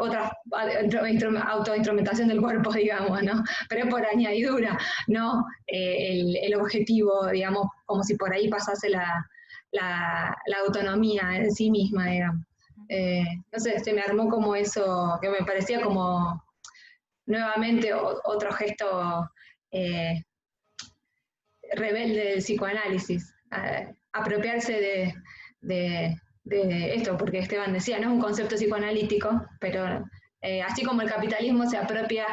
autoinstrumentación del cuerpo, digamos, ¿no? Pero es por añadidura, no el objetivo, digamos, como si por ahí pasase la autonomía en sí misma, digamos. No sé, se me armó como eso, que me parecía como nuevamente otro gesto rebelde del psicoanálisis, apropiarse de esto, porque Esteban decía, no es un concepto psicoanalítico, pero así como el capitalismo se apropia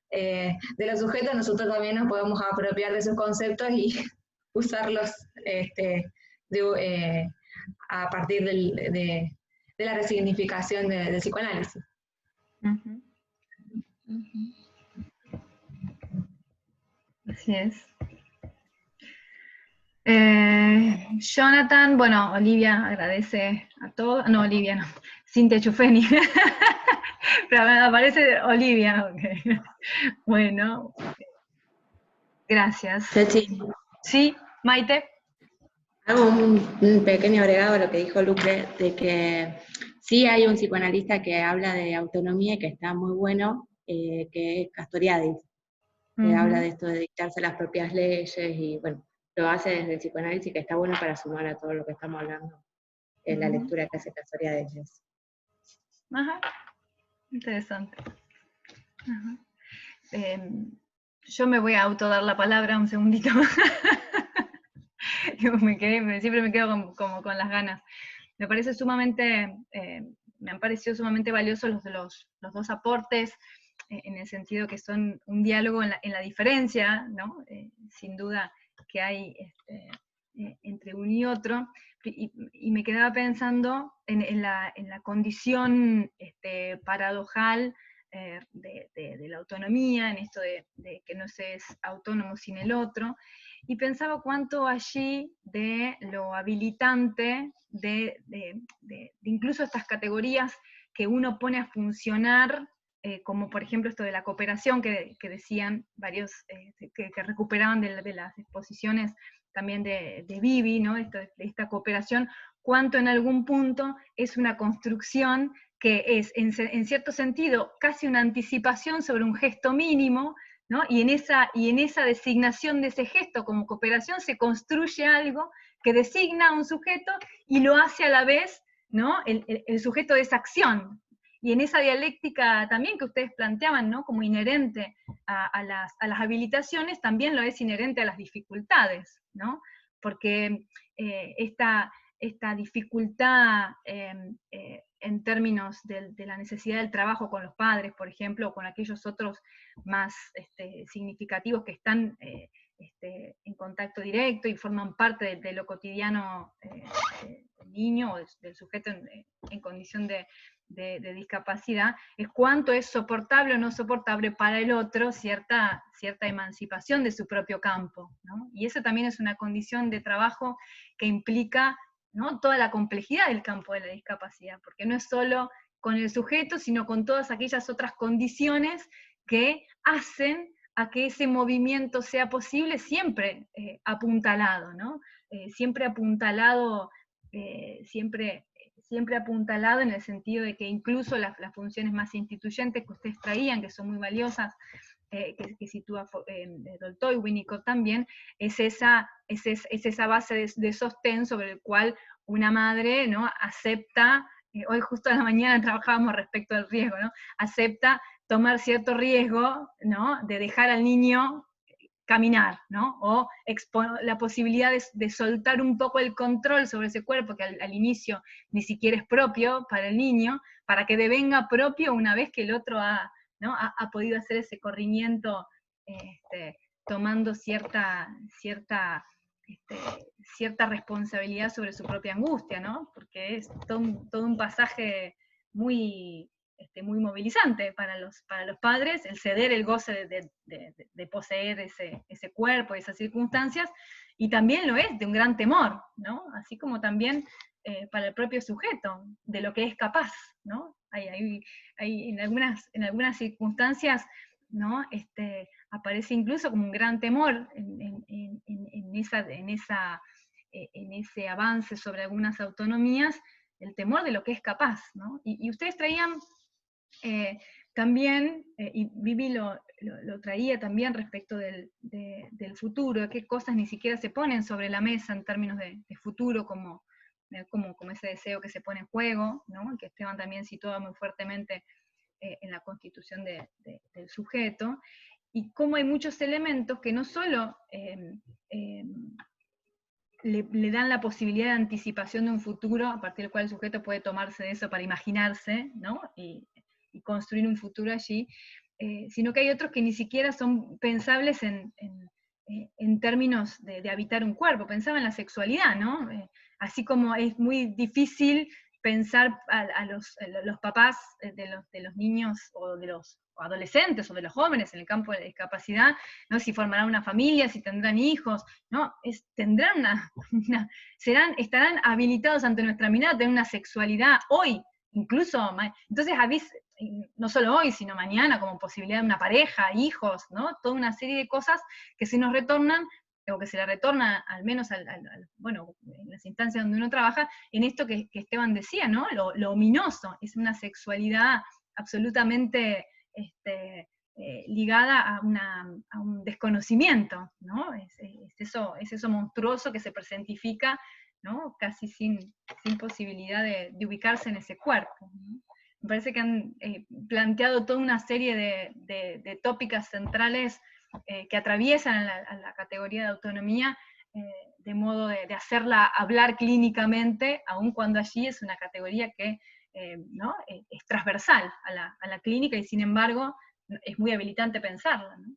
de los sujetos, nosotros también nos podemos apropiar de esos conceptos y usarlos a partir de la resignificación del psicoanálisis. Uh-huh. Uh-huh. Así es. Jonathan, bueno, Olivia agradece a todos, no, Olivia no, Cintia Chufeni, pero me aparece Olivia, okay. Bueno, gracias. Sí. Sí, Maite. Hago un pequeño agregado a lo que dijo Luque, de que sí hay un psicoanalista que habla de autonomía y que está muy bueno, que es Castoriadis, que habla de esto de dictarse las propias leyes y bueno, lo hace desde el psicoanálisis, que está bueno para sumar a todo lo que estamos hablando en la lectura que hace Castoriadis. Ajá, interesante. Ajá. Yo me voy a autodar la palabra un segundito. Siempre me quedo como con las ganas. Me parece sumamente, me han parecido sumamente valiosos los dos aportes, en el sentido que son un diálogo en la diferencia, ¿no? Sin duda que hay entre uno y otro, y me quedaba pensando en la condición paradojal de la autonomía, en esto de que no se es autónomo sin el otro, y pensaba cuánto allí de lo habilitante de incluso estas categorías que uno pone a funcionar, como por ejemplo esto de la cooperación que decían varios, que recuperaban de las exposiciones también de Vivi, ¿no? De esta cooperación, cuánto en algún punto es una construcción que es en cierto sentido casi una anticipación sobre un gesto mínimo, ¿no? Y en esa designación de ese gesto como cooperación se construye algo que designa a un sujeto y lo hace a la vez, ¿no? el sujeto de esa acción. Y en esa dialéctica también que ustedes planteaban, ¿no? Como inherente a las habilitaciones, también lo es inherente a las dificultades, ¿no? Porque esta dificultad en términos de la necesidad del trabajo con los padres, por ejemplo, o con aquellos otros más significativos que están en contacto directo y forman parte de lo cotidiano del niño o del sujeto en condición de discapacidad, es cuánto es soportable o no soportable para el otro cierta emancipación de su propio campo, ¿no? Y eso también es una condición de trabajo que implica, ¿no? Toda la complejidad del campo de la discapacidad, porque no es solo con el sujeto, sino con todas aquellas otras condiciones que hacen a que ese movimiento sea posible, siempre apuntalado, ¿no? Siempre apuntalado, siempre apuntalado en el sentido de que incluso las funciones más instituyentes que ustedes traían, que son muy valiosas, que sitúa Doltoy, Winnicott también, es esa base de sostén sobre el cual una madre, ¿no? Acepta, hoy justo a la mañana trabajábamos respecto al riesgo, ¿no? Acepta tomar cierto riesgo, ¿no? De dejar al niño caminar, ¿no? O la posibilidad de soltar un poco el control sobre ese cuerpo, que al inicio ni siquiera es propio para el niño, para que devenga propio una vez que el otro ha podido hacer ese corrimiento, tomando cierta responsabilidad sobre su propia angustia, ¿no? Porque es todo un pasaje muy movilizante para los padres, el ceder el goce de poseer ese cuerpo y esas circunstancias, y también lo es de un gran temor, ¿no? Así como también para el propio sujeto, de lo que es capaz, ¿no? Hay en algunas circunstancias, ¿no? Aparece incluso como un gran temor en ese avance sobre algunas autonomías, el temor de lo que es capaz, ¿no? Y ustedes traían también, y Vivi lo traía también respecto del futuro, de qué cosas ni siquiera se ponen sobre la mesa en términos de futuro, como ese deseo que se pone en juego, ¿no? Que Esteban también situaba muy fuertemente en la constitución del sujeto, y cómo hay muchos elementos que no solo le dan la posibilidad de anticipación de un futuro, a partir del cual el sujeto puede tomarse de eso para imaginarse, ¿no? Y construir un futuro allí, sino que hay otros que ni siquiera son pensables en términos de habitar un cuerpo. Pensaba en la sexualidad, ¿no? Así como es muy difícil pensar a los papás de los niños o de los adolescentes o de los jóvenes en el campo de la discapacidad, ¿no? Si formarán una familia, si tendrán hijos, ¿no? Tendrán estarán habilitados ante nuestra mirada a tener una sexualidad hoy, incluso, entonces no solo hoy, sino mañana, como posibilidad de una pareja, hijos, ¿no? Toda una serie de cosas que se nos retornan, o que se le retorna al menos bueno, en las instancias donde uno trabaja, en esto que Esteban decía, ¿no? Lo ominoso, es una sexualidad absolutamente ligada a un desconocimiento, ¿no? Es eso monstruoso que se personifica, ¿no? Casi sin posibilidad de ubicarse en ese cuerpo, ¿no? Me parece que han planteado toda una serie de tópicas centrales que atraviesan a la categoría de autonomía, de modo de hacerla hablar clínicamente, aun cuando allí es una categoría que ¿no? Es transversal a la clínica, y sin embargo es muy habilitante pensarla, ¿no?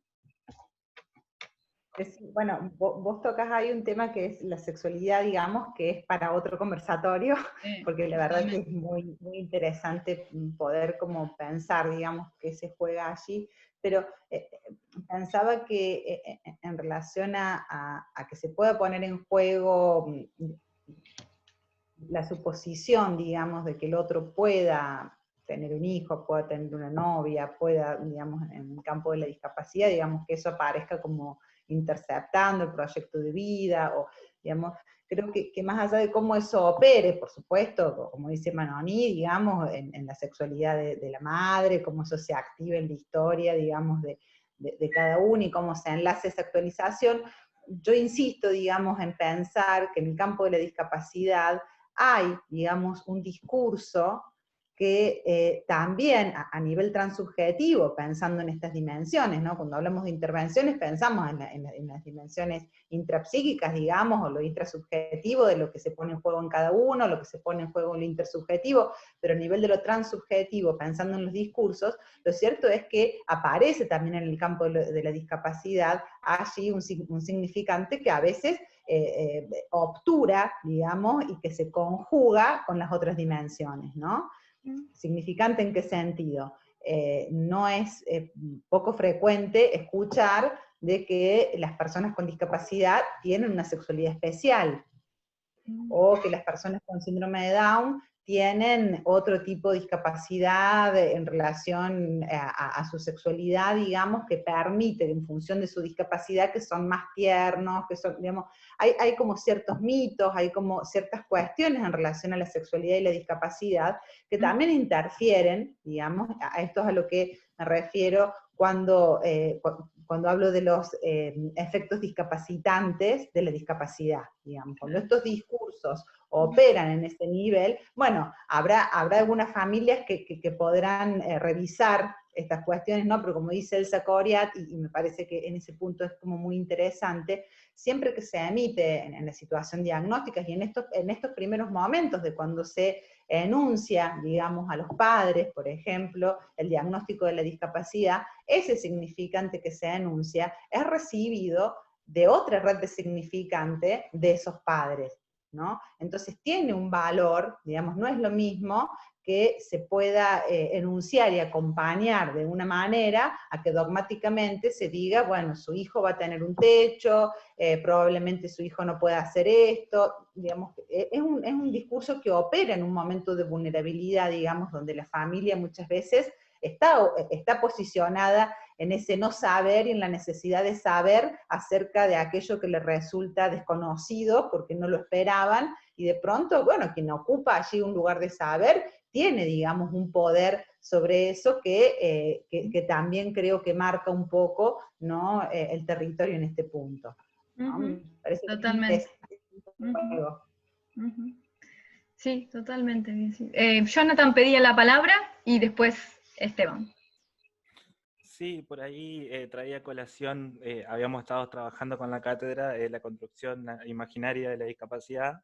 Bueno, vos tocas ahí un tema que es la sexualidad, digamos, que es para otro conversatorio, porque la verdad que es muy, muy interesante poder como pensar, digamos, qué se juega allí, pero pensaba que en relación a que se pueda poner en juego la suposición, digamos, de que el otro pueda tener un hijo, pueda tener una novia, pueda, digamos, en el campo de la discapacidad, digamos, que eso aparezca como interceptando el proyecto de vida, o, digamos, creo que más allá de cómo eso opere, por supuesto, como dice Manoni, digamos, en la sexualidad de la madre, cómo eso se activa en la historia, digamos, de cada uno, y cómo se enlace esa actualización, yo insisto, digamos, en pensar que en el campo de la discapacidad hay, digamos, un discurso que también a nivel transubjetivo, pensando en estas dimensiones, ¿no? Cuando hablamos de intervenciones pensamos en las dimensiones intrapsíquicas, digamos, o lo intrasubjetivo de lo que se pone en juego en cada uno, lo que se pone en juego en lo intersubjetivo, pero a nivel de lo transubjetivo, pensando en los discursos, lo cierto es que aparece también en el campo de la discapacidad allí un significante que a veces obtura, digamos, y que se conjuga con las otras dimensiones, ¿no? ¿Significante en qué sentido? No es poco frecuente escuchar de que las personas con discapacidad tienen una sexualidad especial, o que las personas con síndrome de Down tienen otro tipo de discapacidad en relación a su sexualidad, digamos, que permite, en función de su discapacidad, que son más tiernos, que son, digamos, hay como ciertos mitos, hay como ciertas cuestiones en relación a la sexualidad y la discapacidad que también interfieren, digamos, a esto es a lo que me refiero cuando hablo de los efectos discapacitantes de la discapacidad, digamos. Cuando estos discursos operan en ese nivel, bueno, habrá algunas familias que podrán revisar estas cuestiones, ¿no? Pero como dice Elsa Coriat, y me parece que en ese punto es como muy interesante, siempre que se emite en la situación diagnóstica y en estos primeros momentos de cuando se enuncia, digamos, a los padres, por ejemplo, el diagnóstico de la discapacidad, ese significante que se enuncia es recibido de otra red de significante de esos padres, ¿no? Entonces tiene un valor, digamos, no es lo mismo que se pueda enunciar y acompañar de una manera a que dogmáticamente se diga, bueno, su hijo va a tener un techo, probablemente su hijo no pueda hacer esto, digamos, es un discurso que opera en un momento de vulnerabilidad, digamos, donde la familia muchas veces está posicionada en ese no saber y en la necesidad de saber acerca de aquello que les resulta desconocido porque no lo esperaban, y de pronto, bueno, quien ocupa allí un lugar de saber, tiene, digamos, un poder sobre eso que también creo que marca un poco, ¿no? El territorio en este punto, ¿no? Me parece Totalmente. Sí, totalmente. Sí. Jonathan pedía la palabra y después Esteban. Sí, por ahí traía a colación, habíamos estado trabajando con la cátedra de la construcción imaginaria de la discapacidad,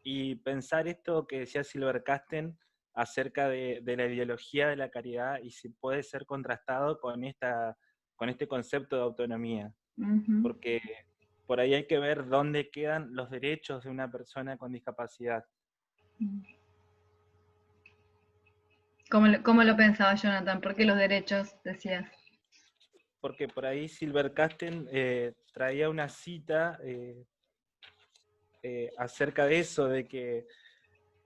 y pensar esto que decía Silver Casten acerca de la ideología de la caridad y si puede ser contrastado con este concepto de autonomía. Porque por ahí hay que ver dónde quedan los derechos de una persona con discapacidad. ¿Cómo lo pensaba Jonathan? ¿Por qué los derechos, decías? Porque por ahí Silver Casten traía una cita acerca de eso, de que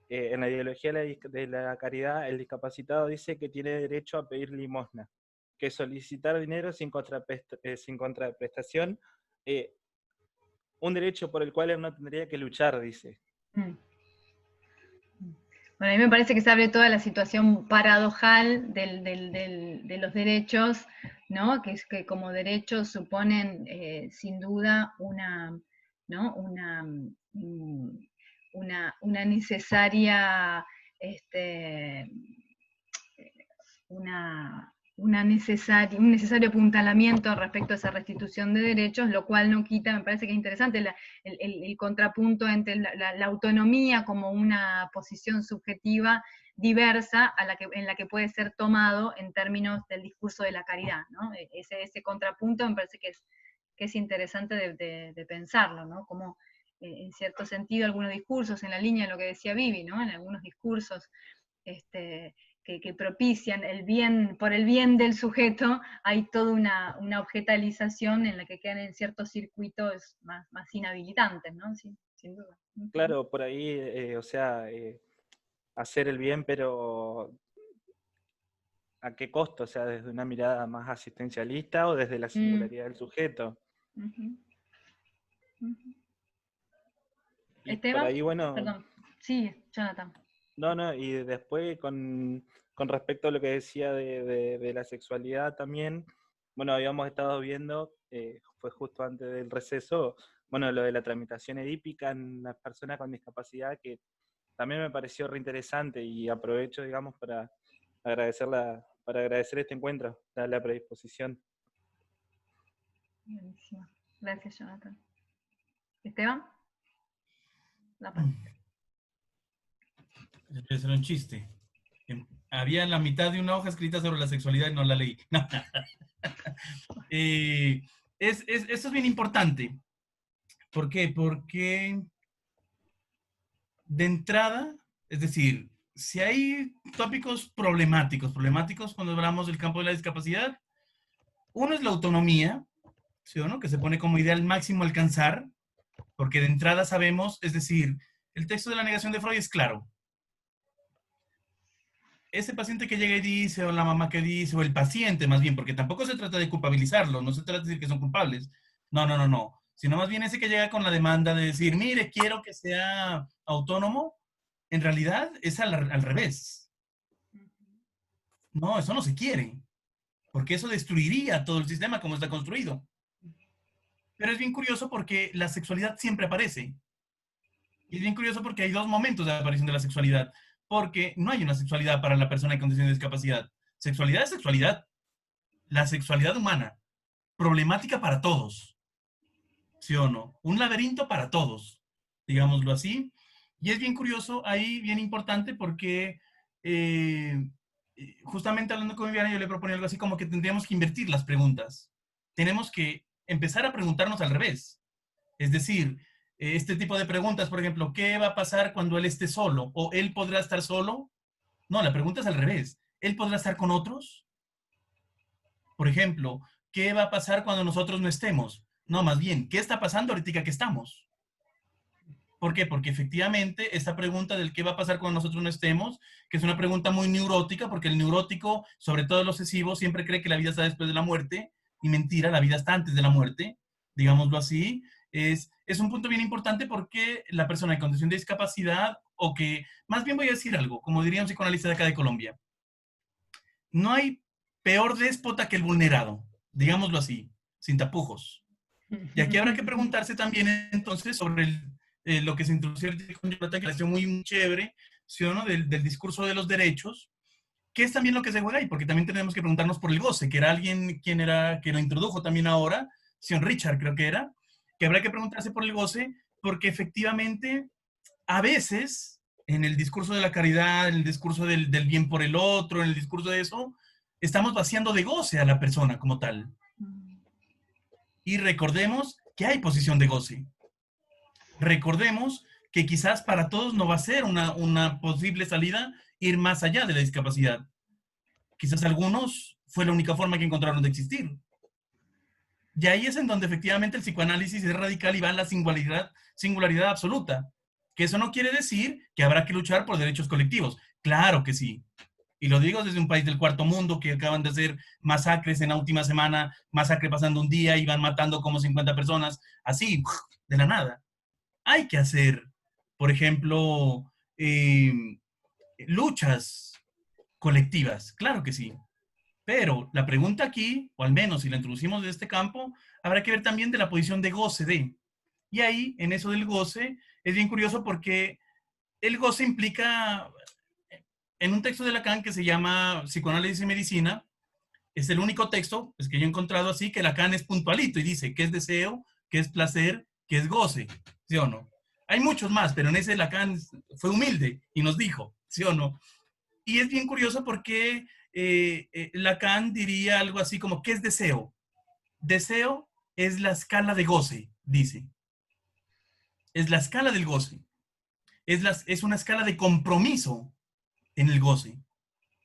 en la ideología de la caridad, el discapacitado dice que tiene derecho a pedir limosna, que solicitar dinero sin contraprestación, un derecho por el cual él no tendría que luchar, dice. Bueno, a mí me parece que se abre toda la situación paradojal de los derechos, ¿no? Que es que como derechos suponen sin duda una necesaria, un necesario apuntalamiento respecto a esa restitución de derechos, lo cual no quita, me parece que es interesante el contrapunto entre la autonomía como una posición subjetiva diversa en la que puede ser tomado en términos del discurso de la caridad, ¿no? Ese contrapunto me parece que es interesante de pensarlo, ¿no? Como en cierto sentido algunos discursos, en la línea de lo que decía Vivi, ¿no? En algunos discursos que propician el bien, por el bien del sujeto, hay toda una objetalización en la que quedan en ciertos circuitos más inhabilitantes, ¿no? Sí, sin duda. Claro, por ahí, hacer el bien, pero ¿a qué costo? O sea, desde una mirada más asistencialista o desde la singularidad del sujeto. Y Esteban, por ahí, bueno, perdón, sí, Jonathan. No, y después con respecto a lo que decía de la sexualidad también, bueno, habíamos estado viendo, fue justo antes del receso, bueno, lo de la tramitación edípica en las personas con discapacidad, que también me pareció reinteresante, y aprovecho, digamos, para agradecer este encuentro, la predisposición. Buenísimo. Gracias, Jonathan. Esteban, la palabra. Voy a hacer un chiste. Había la mitad de una hoja escrita sobre la sexualidad y no la leí. No. Esto es bien importante. ¿Por qué? Porque de entrada, es decir, si hay tópicos problemáticos cuando hablamos del campo de la discapacidad, uno es la autonomía, ¿sí o no? Que se pone como ideal máximo alcanzar, porque de entrada sabemos, es decir, el texto de la negación de Freud es claro. Ese paciente que llega y dice, o la mamá que dice, o el paciente más bien, porque tampoco se trata de culpabilizarlo, no se trata de decir que son culpables. No. Sino más bien ese que llega con la demanda de decir, mire, quiero que sea autónomo, en realidad es al revés. No, eso no se quiere, porque eso destruiría todo el sistema como está construido. Pero es bien curioso porque la sexualidad siempre aparece. Y es bien curioso porque hay dos momentos de aparición de la sexualidad. Porque no hay una sexualidad para la persona en condición de discapacidad. Sexualidad es sexualidad. La sexualidad humana. Problemática para todos. ¿Sí o no? Un laberinto para todos. Digámoslo así. Y es bien curioso, ahí bien importante, porque justamente hablando con Viviana, yo le proponía algo así como que tendríamos que invertir las preguntas. Tenemos que empezar a preguntarnos al revés. Es decir, este tipo de preguntas, por ejemplo, ¿qué va a pasar cuando él esté solo? ¿O él podrá estar solo? No, la pregunta es al revés. ¿Él podrá estar con otros? Por ejemplo, ¿qué va a pasar cuando nosotros no estemos? No, más bien, ¿qué está pasando ahorita que estamos? ¿Por qué? Porque efectivamente esta pregunta del qué va a pasar cuando nosotros no estemos, que es una pregunta muy neurótica, porque el neurótico, sobre todo el obsesivo, siempre cree que la vida está después de la muerte, y mentira, la vida está antes de la muerte, digámoslo así. Es un punto bien importante porque la persona en condición de discapacidad, o que, más bien voy a decir algo, como diría un psicoanalista de acá de Colombia, no hay peor déspota que el vulnerado, digámoslo así, sin tapujos. Y aquí habrá que preguntarse también entonces sobre lo que se introduce con Jonathan, que pareció muy chévere, ¿sí o no? Del discurso de los derechos, que es también lo que se juega ahí, porque también tenemos que preguntarnos por el goce, que era alguien que lo introdujo también ahora, Sion Richard creo que era, que habrá que preguntarse por el goce, porque efectivamente a veces en el discurso de la caridad, en el discurso del bien por el otro, en el discurso de eso, estamos vaciando de goce a la persona como tal. Y recordemos que hay posición de goce. Recordemos que quizás para todos no va a ser una posible salida ir más allá de la discapacidad. Quizás algunos fue la única forma que encontraron de existir. Y ahí es en donde efectivamente el psicoanálisis es radical y va a la singularidad absoluta. Que eso no quiere decir que habrá que luchar por derechos colectivos. Claro que sí. Y lo digo desde un país del cuarto mundo que acaban de hacer masacres en la última semana, masacre pasando un día y van matando como 50 personas, así, de la nada. Hay que hacer, por ejemplo, luchas colectivas, claro que sí. Pero la pregunta aquí, o al menos si la introducimos de este campo, habrá que ver también de la posición de goce de. Y ahí, en eso del goce, es bien curioso porque el goce implica, en un texto de Lacan que se llama Psicoanálisis y Medicina, es el único texto que yo he encontrado así que Lacan es puntualito y dice qué es deseo, qué es placer, qué es goce, ¿sí o no? Hay muchos más, pero en ese Lacan fue humilde y nos dijo, ¿sí o no? Y es bien curioso porque Lacan diría algo así como, ¿qué es deseo? Deseo es la escala de goce, dice. Es la escala del goce. Es una escala de compromiso en el goce.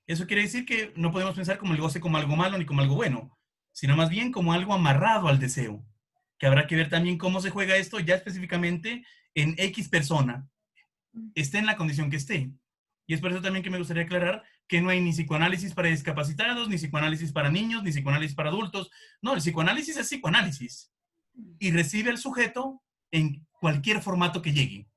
Eso quiere decir que no podemos pensar como el goce como algo malo ni como algo bueno, sino más bien como algo amarrado al deseo. Que habrá que ver también cómo se juega esto ya específicamente en X persona, esté en la condición que esté. Y es por eso también que me gustaría aclarar que no hay ni psicoanálisis para discapacitados, ni psicoanálisis para niños, ni psicoanálisis para adultos. No, el psicoanálisis es psicoanálisis. Y recibe al sujeto en cualquier formato que llegue.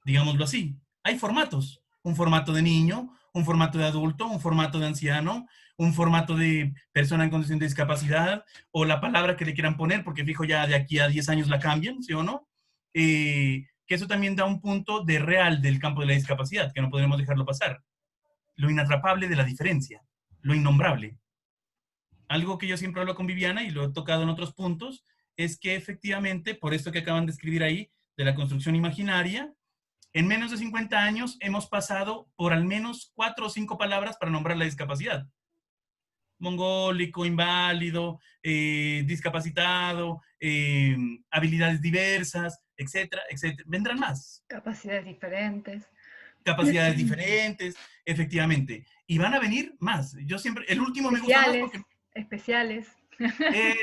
Digámoslo así. Hay formatos. Un formato de niño, un formato de adulto, un formato de anciano, un formato de persona en condición de discapacidad, o la palabra que le quieran poner, porque fijo ya de aquí a 10 años la cambian, ¿sí o no? Que eso también da un punto de real del campo de la discapacidad, que no podremos dejarlo pasar. Lo inatrapable de la diferencia, lo innombrable. Algo que yo siempre hablo con Viviana, y lo he tocado en otros puntos, es que efectivamente, por esto que acaban de escribir ahí, de la construcción imaginaria, en menos de 50 años hemos pasado por al menos 4 o 5 palabras para nombrar la discapacidad. Mongólico, inválido, discapacitado, habilidades diversas, etcétera, etcétera. Vendrán más. Capacidades diferentes. Capacidades diferentes, efectivamente. Y van a venir más. Yo siempre, el último me gusta más porque... Especiales.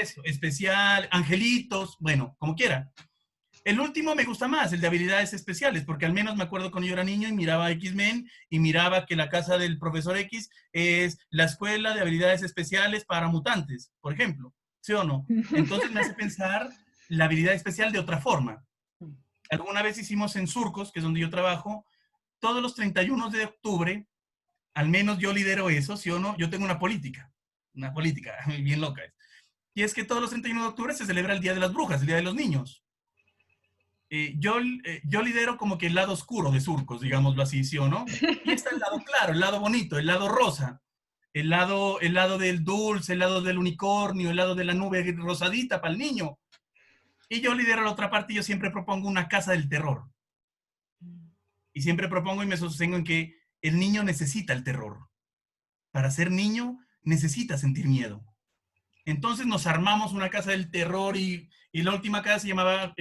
Eso, especial, angelitos, bueno, como quiera. El último me gusta más, el de habilidades especiales, porque al menos me acuerdo cuando yo era niño y miraba X-Men y miraba que la casa del profesor X es la escuela de habilidades especiales para mutantes, por ejemplo, ¿sí o no? Entonces me hace pensar la habilidad especial de otra forma. Alguna vez hicimos en Surcos, que es donde yo trabajo, todos los 31 de octubre, al menos yo lidero eso, ¿sí o no? Yo tengo una política bien loca. Y es que todos los 31 de octubre se celebra el Día de las Brujas, el Día de los Niños. Yo lidero como que el lado oscuro de Surcos, digámoslo así, ¿sí o no? Y está el lado claro, el lado bonito, el lado rosa, el lado del dulce, el lado del unicornio, el lado de la nube rosadita para el niño. Y yo lidero la otra parte y yo siempre propongo una casa del terror. Y siempre propongo y me sostengo en que el niño necesita el terror. Para ser niño necesita sentir miedo. Entonces nos armamos una casa del terror y la última casa se llamaba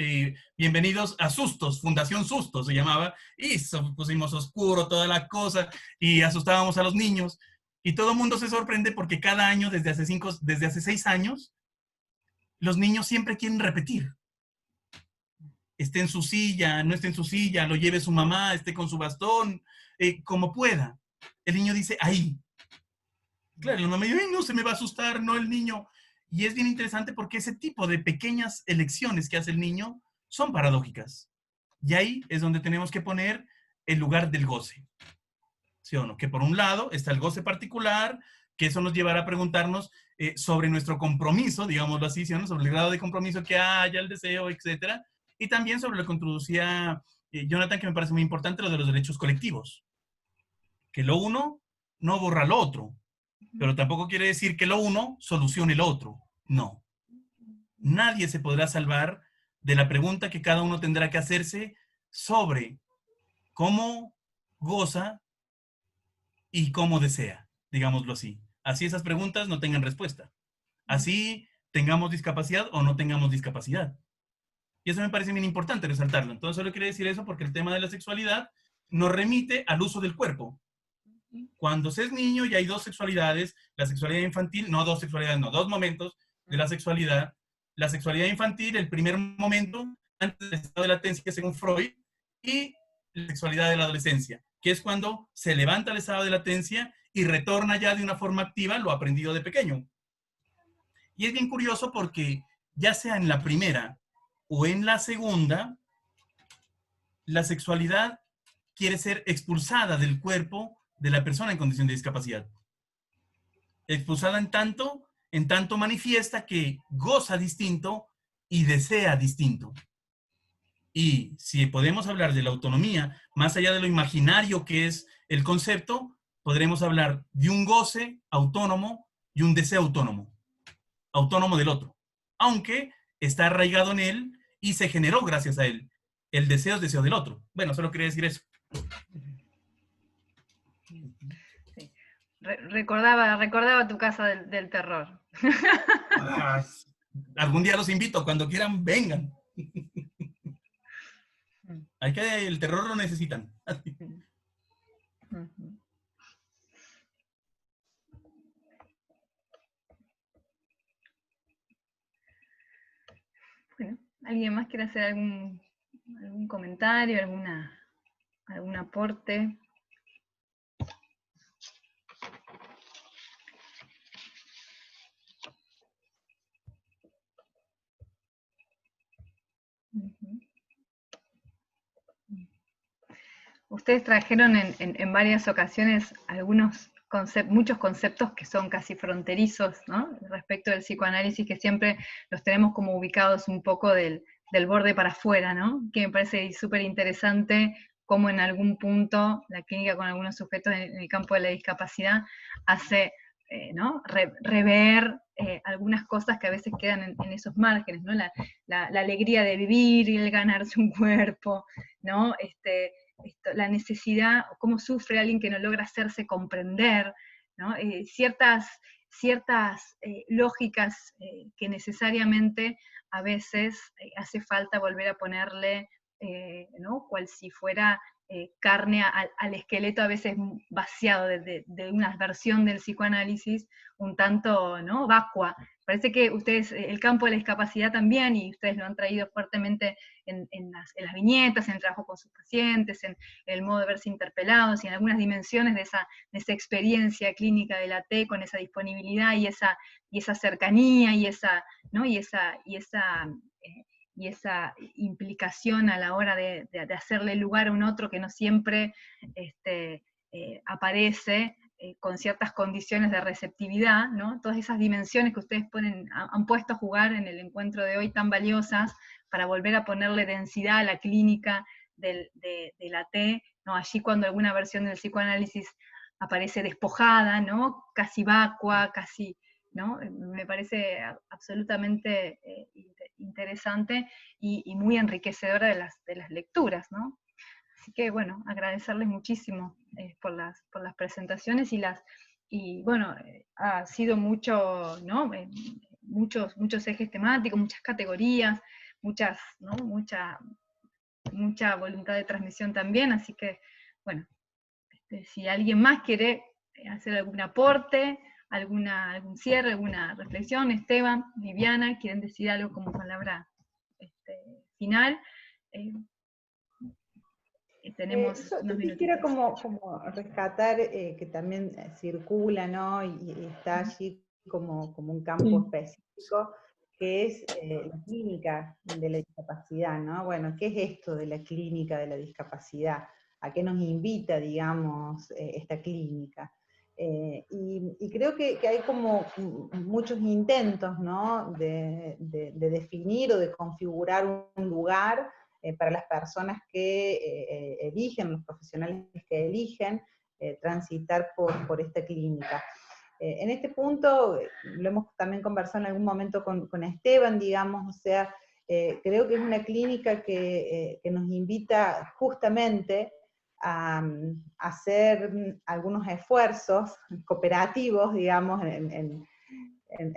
Bienvenidos a Sustos, Fundación Sustos se llamaba, y pusimos oscuro toda la cosa y asustábamos a los niños. Y todo el mundo se sorprende porque cada año, desde hace 6 años, los niños siempre quieren repetir. Esté en su silla, no esté en su silla, lo lleve su mamá, esté con su bastón, como pueda. El niño dice, ahí. Claro, la mamá dice, no se me va a asustar, no el niño. Y es bien interesante porque ese tipo de pequeñas elecciones que hace el niño son paradójicas. Y ahí es donde tenemos que poner el lugar del goce. ¿Sí o no? Que por un lado está el goce particular, que eso nos llevará a preguntarnos sobre nuestro compromiso, digámoslo así, ¿sí o no? Sobre el grado de compromiso que haya, el deseo, etcétera. Y también sobre lo que introducía Jonathan, que me parece muy importante, lo de los derechos colectivos. Que lo uno no borra lo otro, pero tampoco quiere decir que lo uno solucione lo otro. No. Nadie se podrá salvar de la pregunta que cada uno tendrá que hacerse sobre cómo goza y cómo desea, digámoslo así. Así esas preguntas no tengan respuesta. Así tengamos discapacidad o no tengamos discapacidad. Y eso me parece bien importante resaltarlo. Entonces solo quiero decir eso porque el tema de la sexualidad nos remite al uso del cuerpo. Cuando se es niño ya hay dos sexualidades, la sexualidad infantil, no dos sexualidades, no, dos momentos de la sexualidad. La sexualidad infantil, el primer momento, antes del estado de latencia según Freud, y la sexualidad de la adolescencia, que es cuando se levanta el estado de latencia y retorna ya de una forma activa lo aprendido de pequeño. Y es bien curioso porque ya sea en la primera o en la segunda, la sexualidad quiere ser expulsada del cuerpo de la persona en condición de discapacidad. Expulsada en tanto manifiesta que goza distinto y desea distinto. Y si podemos hablar de la autonomía, más allá de lo imaginario que es el concepto, podremos hablar de un goce autónomo y un deseo autónomo, autónomo del otro, aunque está arraigado en él y se generó gracias a él. El deseo es deseo del otro. Bueno, solo quería decir eso. Sí. Recordaba tu casa del terror. Algún día los invito, cuando quieran, vengan. Hay que, el terror lo necesitan. Bueno, ¿alguien más quiere hacer algún comentario, algún aporte? Ustedes trajeron en varias ocasiones muchos conceptos que son casi fronterizos, ¿no? Respecto del psicoanálisis, que siempre los tenemos como ubicados un poco del borde para afuera, ¿no? Que me parece súper interesante cómo en algún punto la clínica con algunos sujetos en el campo de la discapacidad hace ¿no? rever algunas cosas que a veces quedan en esos márgenes, ¿no? La alegría de vivir y el ganarse un cuerpo, ¿no? La necesidad, o cómo sufre alguien que no logra hacerse comprender, ¿no? Ciertas lógicas que necesariamente a veces hace falta volver a ponerle, ¿no? Cual si fuera carne al esqueleto a veces vaciado de una versión del psicoanálisis un tanto, ¿no? Vacua. Parece que ustedes, el campo de la discapacidad también, y ustedes lo han traído fuertemente en las viñetas, en el trabajo con sus pacientes, en el modo de verse interpelados y en algunas dimensiones de esa experiencia clínica de la T, con esa disponibilidad y esa cercanía y esa, ¿no? y esa implicación a la hora de hacerle lugar a un otro que no siempre aparece con ciertas condiciones de receptividad, ¿no? Todas esas dimensiones que ustedes han puesto a jugar en el encuentro de hoy tan valiosas para volver a ponerle densidad a la clínica de la T, ¿no? Allí cuando alguna versión del psicoanálisis aparece despojada, ¿no? Casi vacua, casi, ¿no? Me parece absolutamente interesante y muy enriquecedora de las lecturas, ¿no? Así que, bueno, agradecerles muchísimo por las presentaciones y bueno, ha sido mucho, ¿no? Muchos ejes temáticos, muchas categorías, ¿no? mucha voluntad de transmisión también, así que, bueno, si alguien más quiere hacer algún aporte, algún cierre, alguna reflexión, Esteban, Viviana, quieren decir algo como palabra final. Tenemos unos yo quisiera como rescatar que también circula, ¿no? Y está allí como un campo específico, que es la clínica de la discapacidad, ¿no? Bueno, ¿qué es esto de la clínica de la discapacidad? ¿A qué nos invita, digamos, esta clínica? Y creo que hay como muchos intentos, ¿no? de definir o de configurar un lugar para las personas que eligen, los profesionales que eligen transitar por esta clínica. En este punto, lo hemos también conversado en algún momento con Esteban, digamos, o sea, creo que es una clínica que nos invita justamente a hacer algunos esfuerzos cooperativos, digamos, en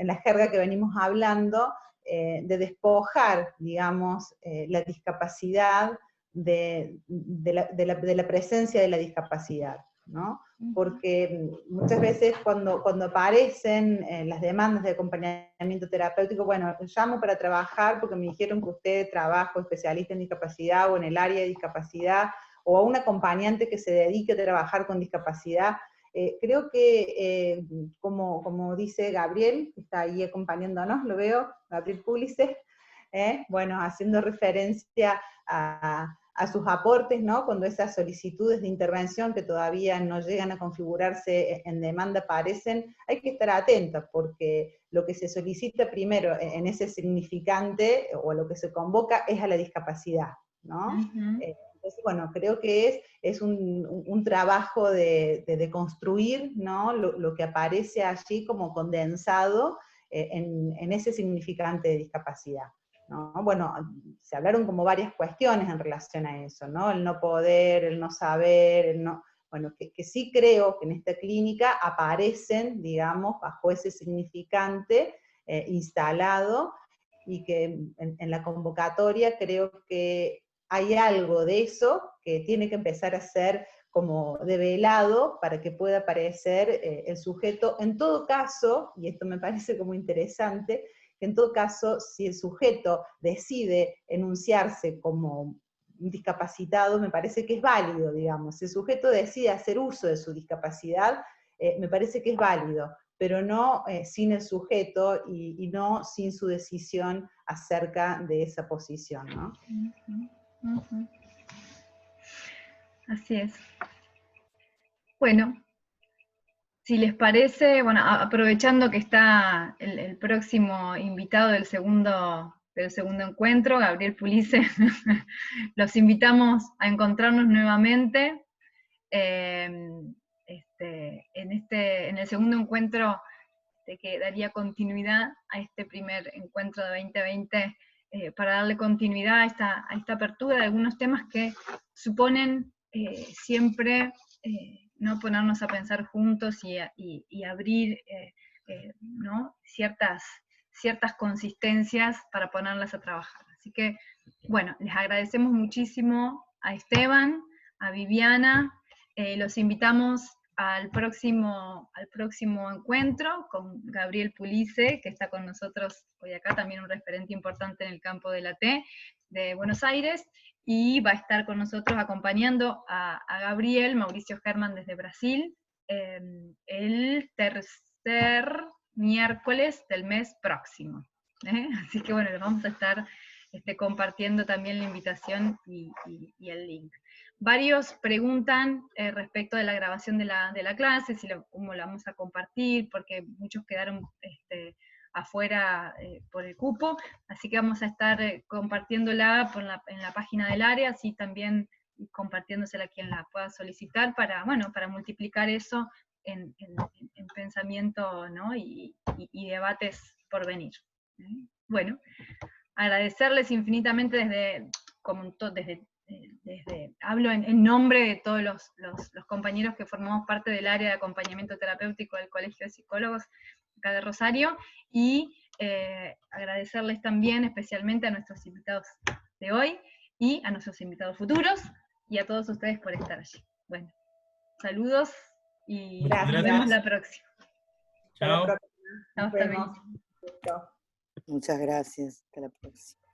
la jerga que venimos hablando, de despojar, digamos, la discapacidad de la presencia de la discapacidad, ¿no? Porque muchas veces cuando aparecen las demandas de acompañamiento terapéutico, bueno, llamo para trabajar porque me dijeron que usted trabaja especialista en discapacidad o en el área de discapacidad, o a un acompañante que se dedique a trabajar con discapacidad. Creo que, como dice Gabriel, que está ahí acompañándonos, lo veo, Gabriel Pulice, bueno, haciendo referencia a sus aportes, ¿no? Cuando esas solicitudes de intervención que todavía no llegan a configurarse en demanda aparecen, hay que estar atentos, porque lo que se solicita primero en ese significante, o lo que se convoca, es a la discapacidad, ¿no? Entonces, bueno, creo que es un trabajo de construir, ¿no? Lo que aparece allí como condensado en ese significante de discapacidad, ¿no? Bueno, se hablaron como varias cuestiones en relación a eso, ¿no? El no poder, el no saber, el no... Bueno, que sí creo que en esta clínica aparecen, digamos, bajo ese significante instalado, y que en la convocatoria creo que hay algo de eso que tiene que empezar a ser como develado para que pueda aparecer el sujeto. En todo caso, y esto me parece como interesante, que en todo caso, si el sujeto decide enunciarse como discapacitado, me parece que es válido, digamos. Si el sujeto decide hacer uso de su discapacidad, me parece que es válido, pero no sin el sujeto y no sin su decisión acerca de esa posición, ¿no? Así es. Bueno, si les parece, bueno, aprovechando que está el próximo invitado del segundo encuentro, Gabriel Pulice, los invitamos a encontrarnos nuevamente en el segundo encuentro que daría continuidad a este primer encuentro de 2020, para darle continuidad a esta apertura de algunos temas que suponen siempre no ponernos a pensar juntos y abrir ¿no? ciertas consistencias para ponerlas a trabajar. Así que, bueno, les agradecemos muchísimo a Esteban, a Viviana, los invitamos al próximo encuentro con Gabriel Pulice, que está con nosotros hoy acá, también un referente importante en el campo de la T de Buenos Aires, y va a estar con nosotros acompañando a Gabriel, Mauricio Germán desde Brasil, el tercer miércoles del mes próximo. Así que bueno, les vamos a estar compartiendo también la invitación y el link. Varios preguntan respecto de la grabación de la clase, cómo la vamos a compartir, porque muchos quedaron afuera por el cupo, así que vamos a estar compartiéndola en la página del área, así también compartiéndosela a quien la pueda solicitar, para multiplicar eso en pensamiento, ¿no? y debates por venir. Bueno, agradecerles infinitamente hablo en nombre de todos los compañeros que formamos parte del área de acompañamiento terapéutico del Colegio de Psicólogos acá de Rosario, y agradecerles también especialmente a nuestros invitados de hoy, y a nuestros invitados futuros, y a todos ustedes por estar allí. Bueno, saludos, y nos vemos la próxima. Chao. Nos vemos. Muchas gracias. Hasta la próxima.